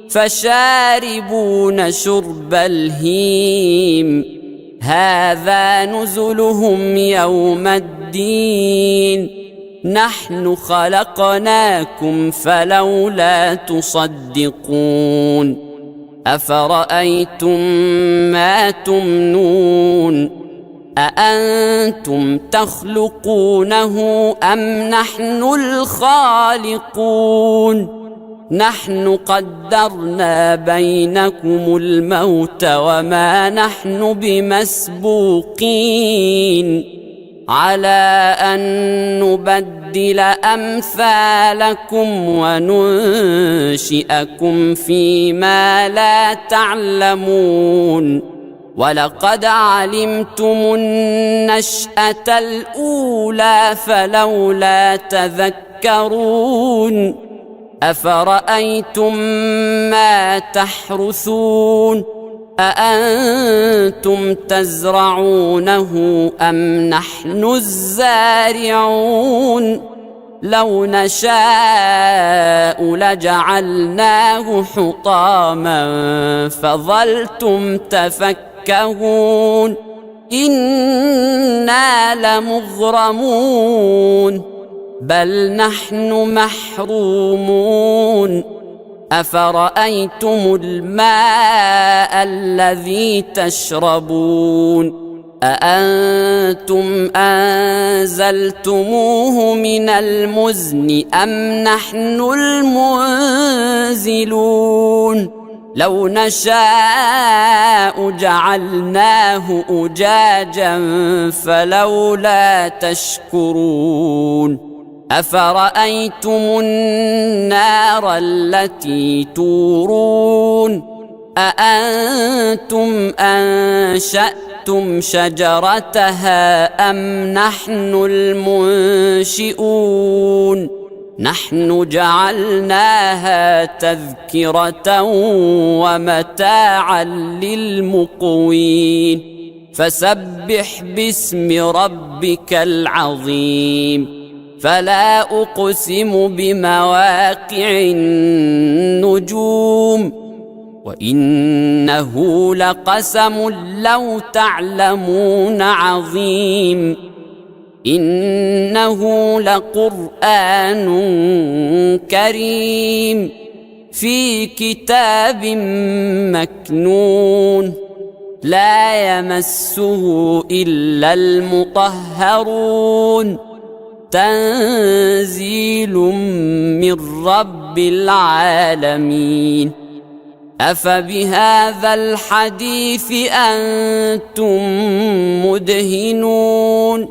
فشاربون شرب الهيم هذا نزلهم يوم الدين نحن خلقناكم فلولا تصدقون أفرأيتم ما تمنون أأنتم تخلقونه أم نحن الخالقون نحن قدرنا بينكم الموت وما نحن بمسبوقين على أن نبدل أمثالكم وننشئكم فيما لا تعلمون ولقد علمتم النشأة الأولى فلولا تذكرون أفرأيتم ما تحرثون أأنتم تزرعونه أم نحن الزارعون لو نشاء لجعلناه حطاما فظلتم تفكهون إنا لمغرمون بل نحن محرومون أفرأيتم الماء الذي تشربون أأنتم أنزلتموه من المزن أم نحن المنزلون لو نشاء جعلناه أجاجا فلولا تشكرون أفرأيتم النار التي تورون أأنتم أنشأتم شجرتها أم نحن المنشئون نحن جعلناها تذكرة ومتاعا للمقوين فسبح باسم ربك العظيم فلا أقسم بمواقع النجوم وإنه لقسم لو تعلمون عظيم إنه لقرآن كريم في كتاب مكنون لا يمسه إلا المطهرون تنزيل من رب العالمين أفبهذا الحديث أنتم مدهنون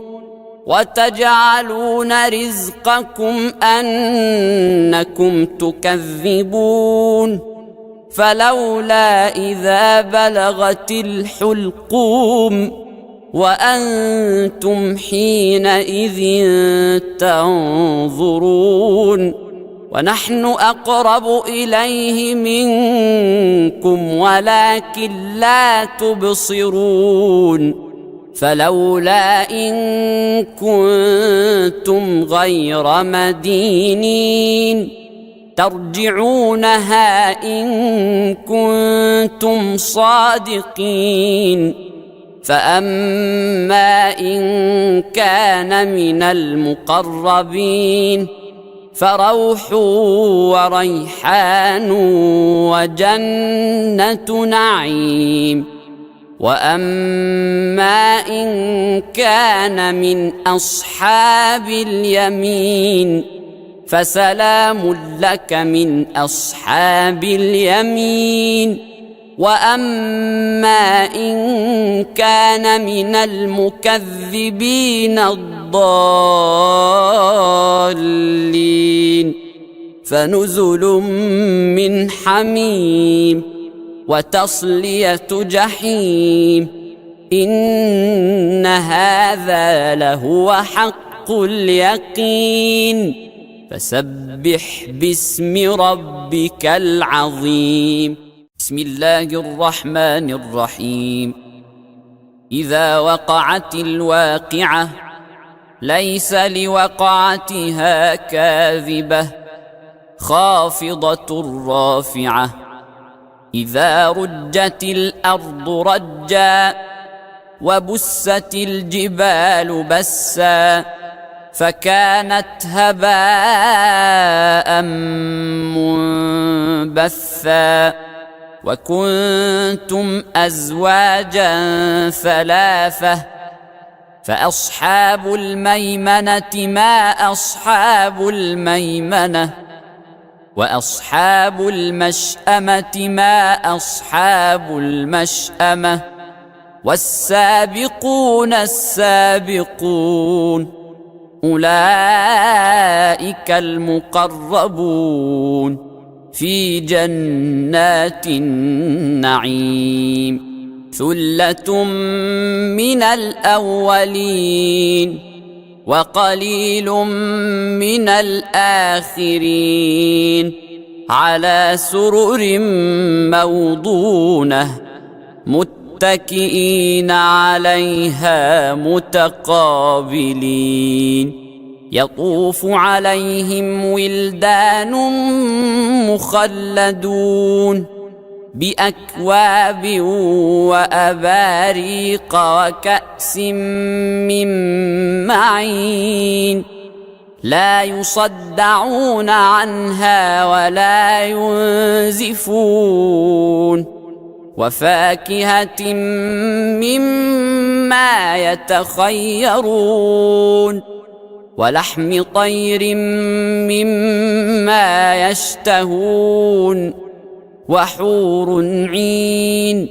وتجعلون رزقكم أنكم تكذبون فلولا إذا بلغت الحلقوم وأنتم حينئذ تنظرون ونحن أقرب إليه منكم ولكن لا تبصرون فلولا إن كنتم غير مدينين ترجعونها إن كنتم صادقين فأما إن كان من المقربين فروح وريحان وجنة نعيم وأما إن كان من أصحاب اليمين فسلام لك من أصحاب اليمين وأما إن كان من المكذبين الضالين فنزل من حميم وتصلية جحيم إن هذا لهو حق اليقين فسبح باسم ربك العظيم. بسم الله الرحمن الرحيم. إذا وقعت الواقعة ليس لوقعتها كاذبة خافضة رافعة. إذا رجت الأرض رجا وبست الجبال بسا فكانت هباء منبثا وكنتم أزواجا ثلاثة فأصحاب الميمنة ما أصحاب الميمنة وأصحاب المشأمة ما أصحاب المشأمة والسابقون السابقون أولئك المقربون في جنات النعيم. ثلة من الأولين وقليل من الآخرين على سرر موضونة متكئين عليها متقابلين. يطوف عليهم ولدان مخلدون بأكواب وأباريق وكأس من معين لا يصدعون عنها ولا ينزفون وفاكهة مما يتخيرون ولحم طير مما يشتهون وحور عين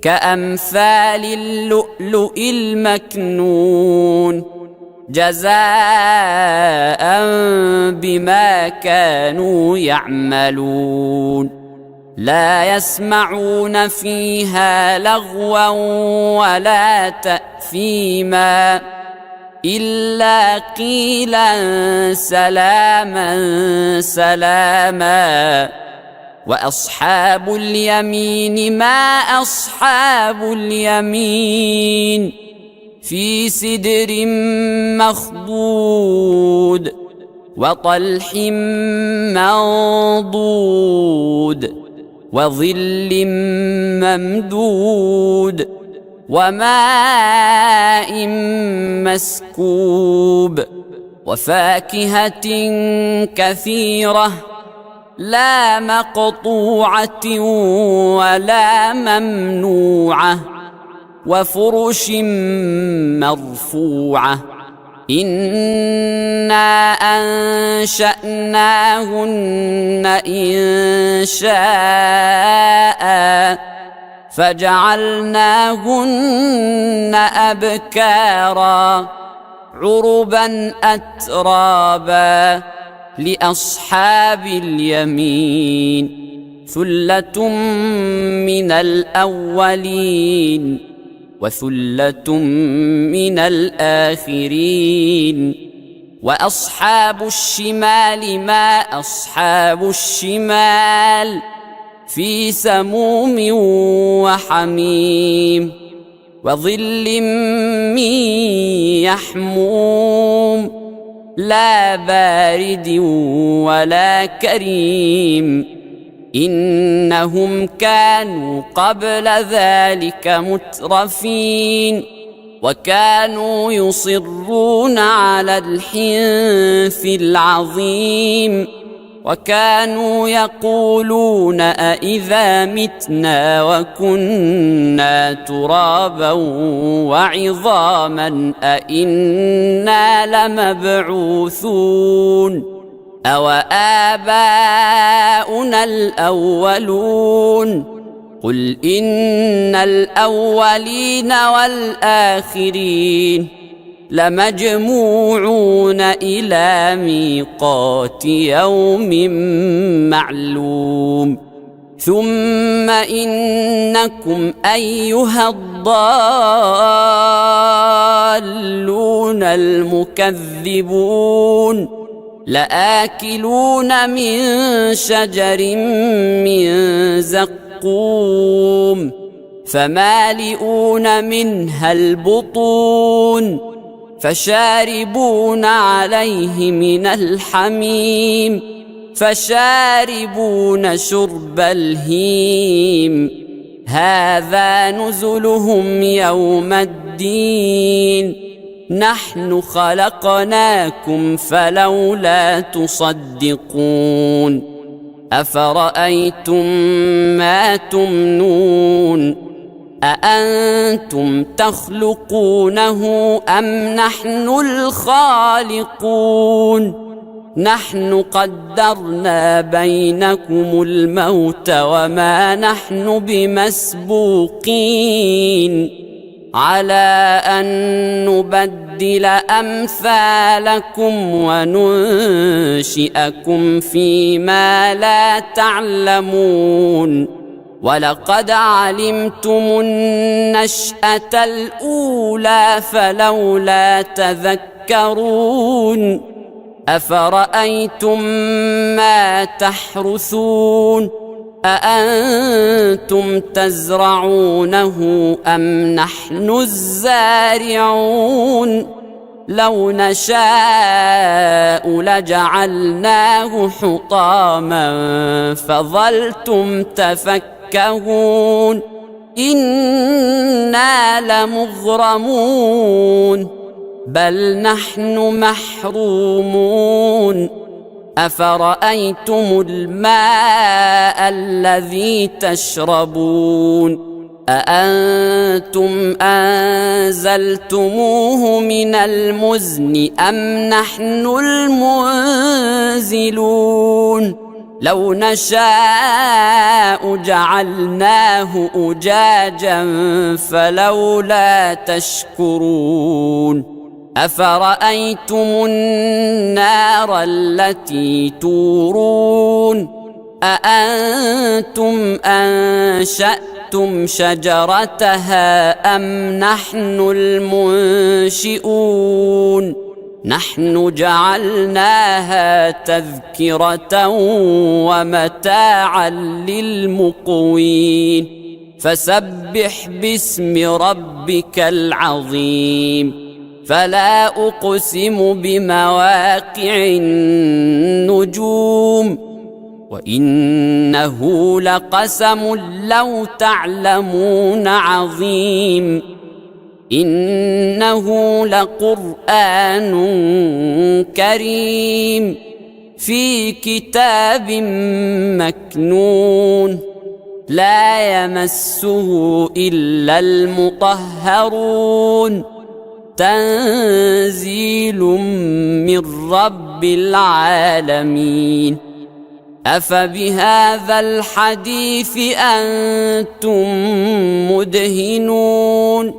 كأمثال اللؤلؤ المكنون جزاء بما كانوا يعملون. لا يسمعون فيها لغوا ولا تأثيما إلا قيلا سلاما سلاما. وأصحاب اليمين ما أصحاب اليمين في سدر مخضود وطلح منضود وظل ممدود وماء مسكوب وفاكهة كثيرة لا مقطوعة ولا ممنوعة وفرش مرفوعة. إنا أنشأناهن إنشاء فجعلناهن أبكارا عربا أترابا لأصحاب اليمين. ثلة من الأولين وثلة من الآخرين. وأصحاب الشمال ما أصحاب الشمال في سموم وحميم وظل من يحموم لا بارد ولا كريم. إنهم كانوا قبل ذلك مترفين وكانوا يصرون على الحنث العظيم وكانوا يقولون أإذا متنا وكنا ترابا وعظاما أإنا لمبعوثون أو آباؤنا الأولون. قل إن الأولين والآخرين لمجموعون إلى ميقات يوم معلوم. ثم إنكم أيها الضالون المكذبون لآكلون من شجر من زقوم فمالئون منها البطون فشاربون عليه من الحميم فشاربون شرب الهيم هذا نزلهم يوم الدين نحن خلقناكم فلولا تصدقون أفرأيتم ما تمنون أأنتم تخلقونه أم نحن الخالقون نحن قدرنا بينكم الموت وما نحن بمسبوقين على أن نبدل أمثالكم وننشئكم فيما لا تعلمون ولقد علمتم النشأة الأولى فلولا تذكرون أفرأيتم ما تحرثون أأنتم تزرعونه أم نحن الزارعون لو نشاء لجعلناه حطاما فظلتم تفكهون إنا لمغرمون بل نحن محرومون أفرأيتم الماء الذي تشربون أأنتم أنزلتموه من المزن أم نحن المنزلون لو نشاء جعلناه أجاجا فلولا تشكرون أفرأيتم النار التي تورون أأنتم أنشأتم شجرتها أم نحن المنشئون نحن جعلناها تذكرة ومتاعا للمقوين فسبح باسم ربك العظيم فلا أقسم بمواقع النجوم وإنه لقسم لو تعلمون عظيم إنه لقرآن كريم في كتاب مكنون لا يمسه إلا المطهرون تنزيل من رب العالمين أفبهذا الحديث أنتم مدهنون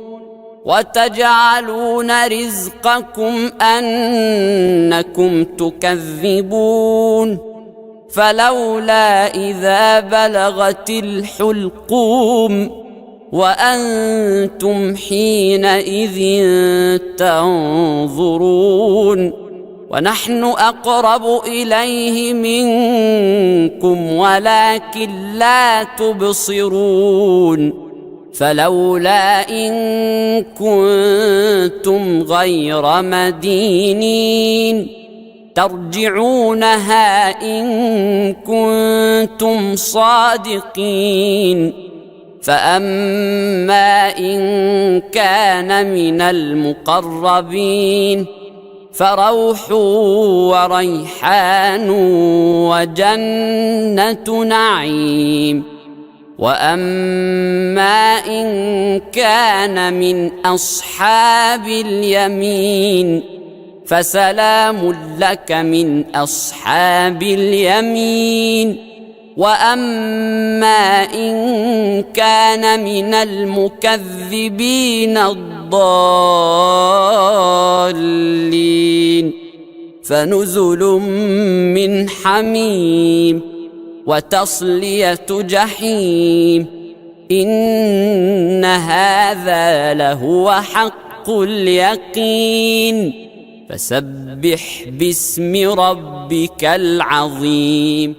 وتجعلون رزقكم أنكم تكذبون فلولا إذا بلغت الحلقوم وأنتم حينئذ تنظرون ونحن أقرب إليه منكم ولكن لا تبصرون فلولا إن كنتم غير مدينين ترجعونها إن كنتم صادقين فأما إن كان من المقربين فروح وريحان وجنة نعيم وأما إن كان من أصحاب اليمين فسلام لك من أصحاب اليمين وأما إن كان من المكذبين الضالين فنزل من حميم وتصلية جحيم إن هذا لهو حق اليقين فسبح باسم ربك العظيم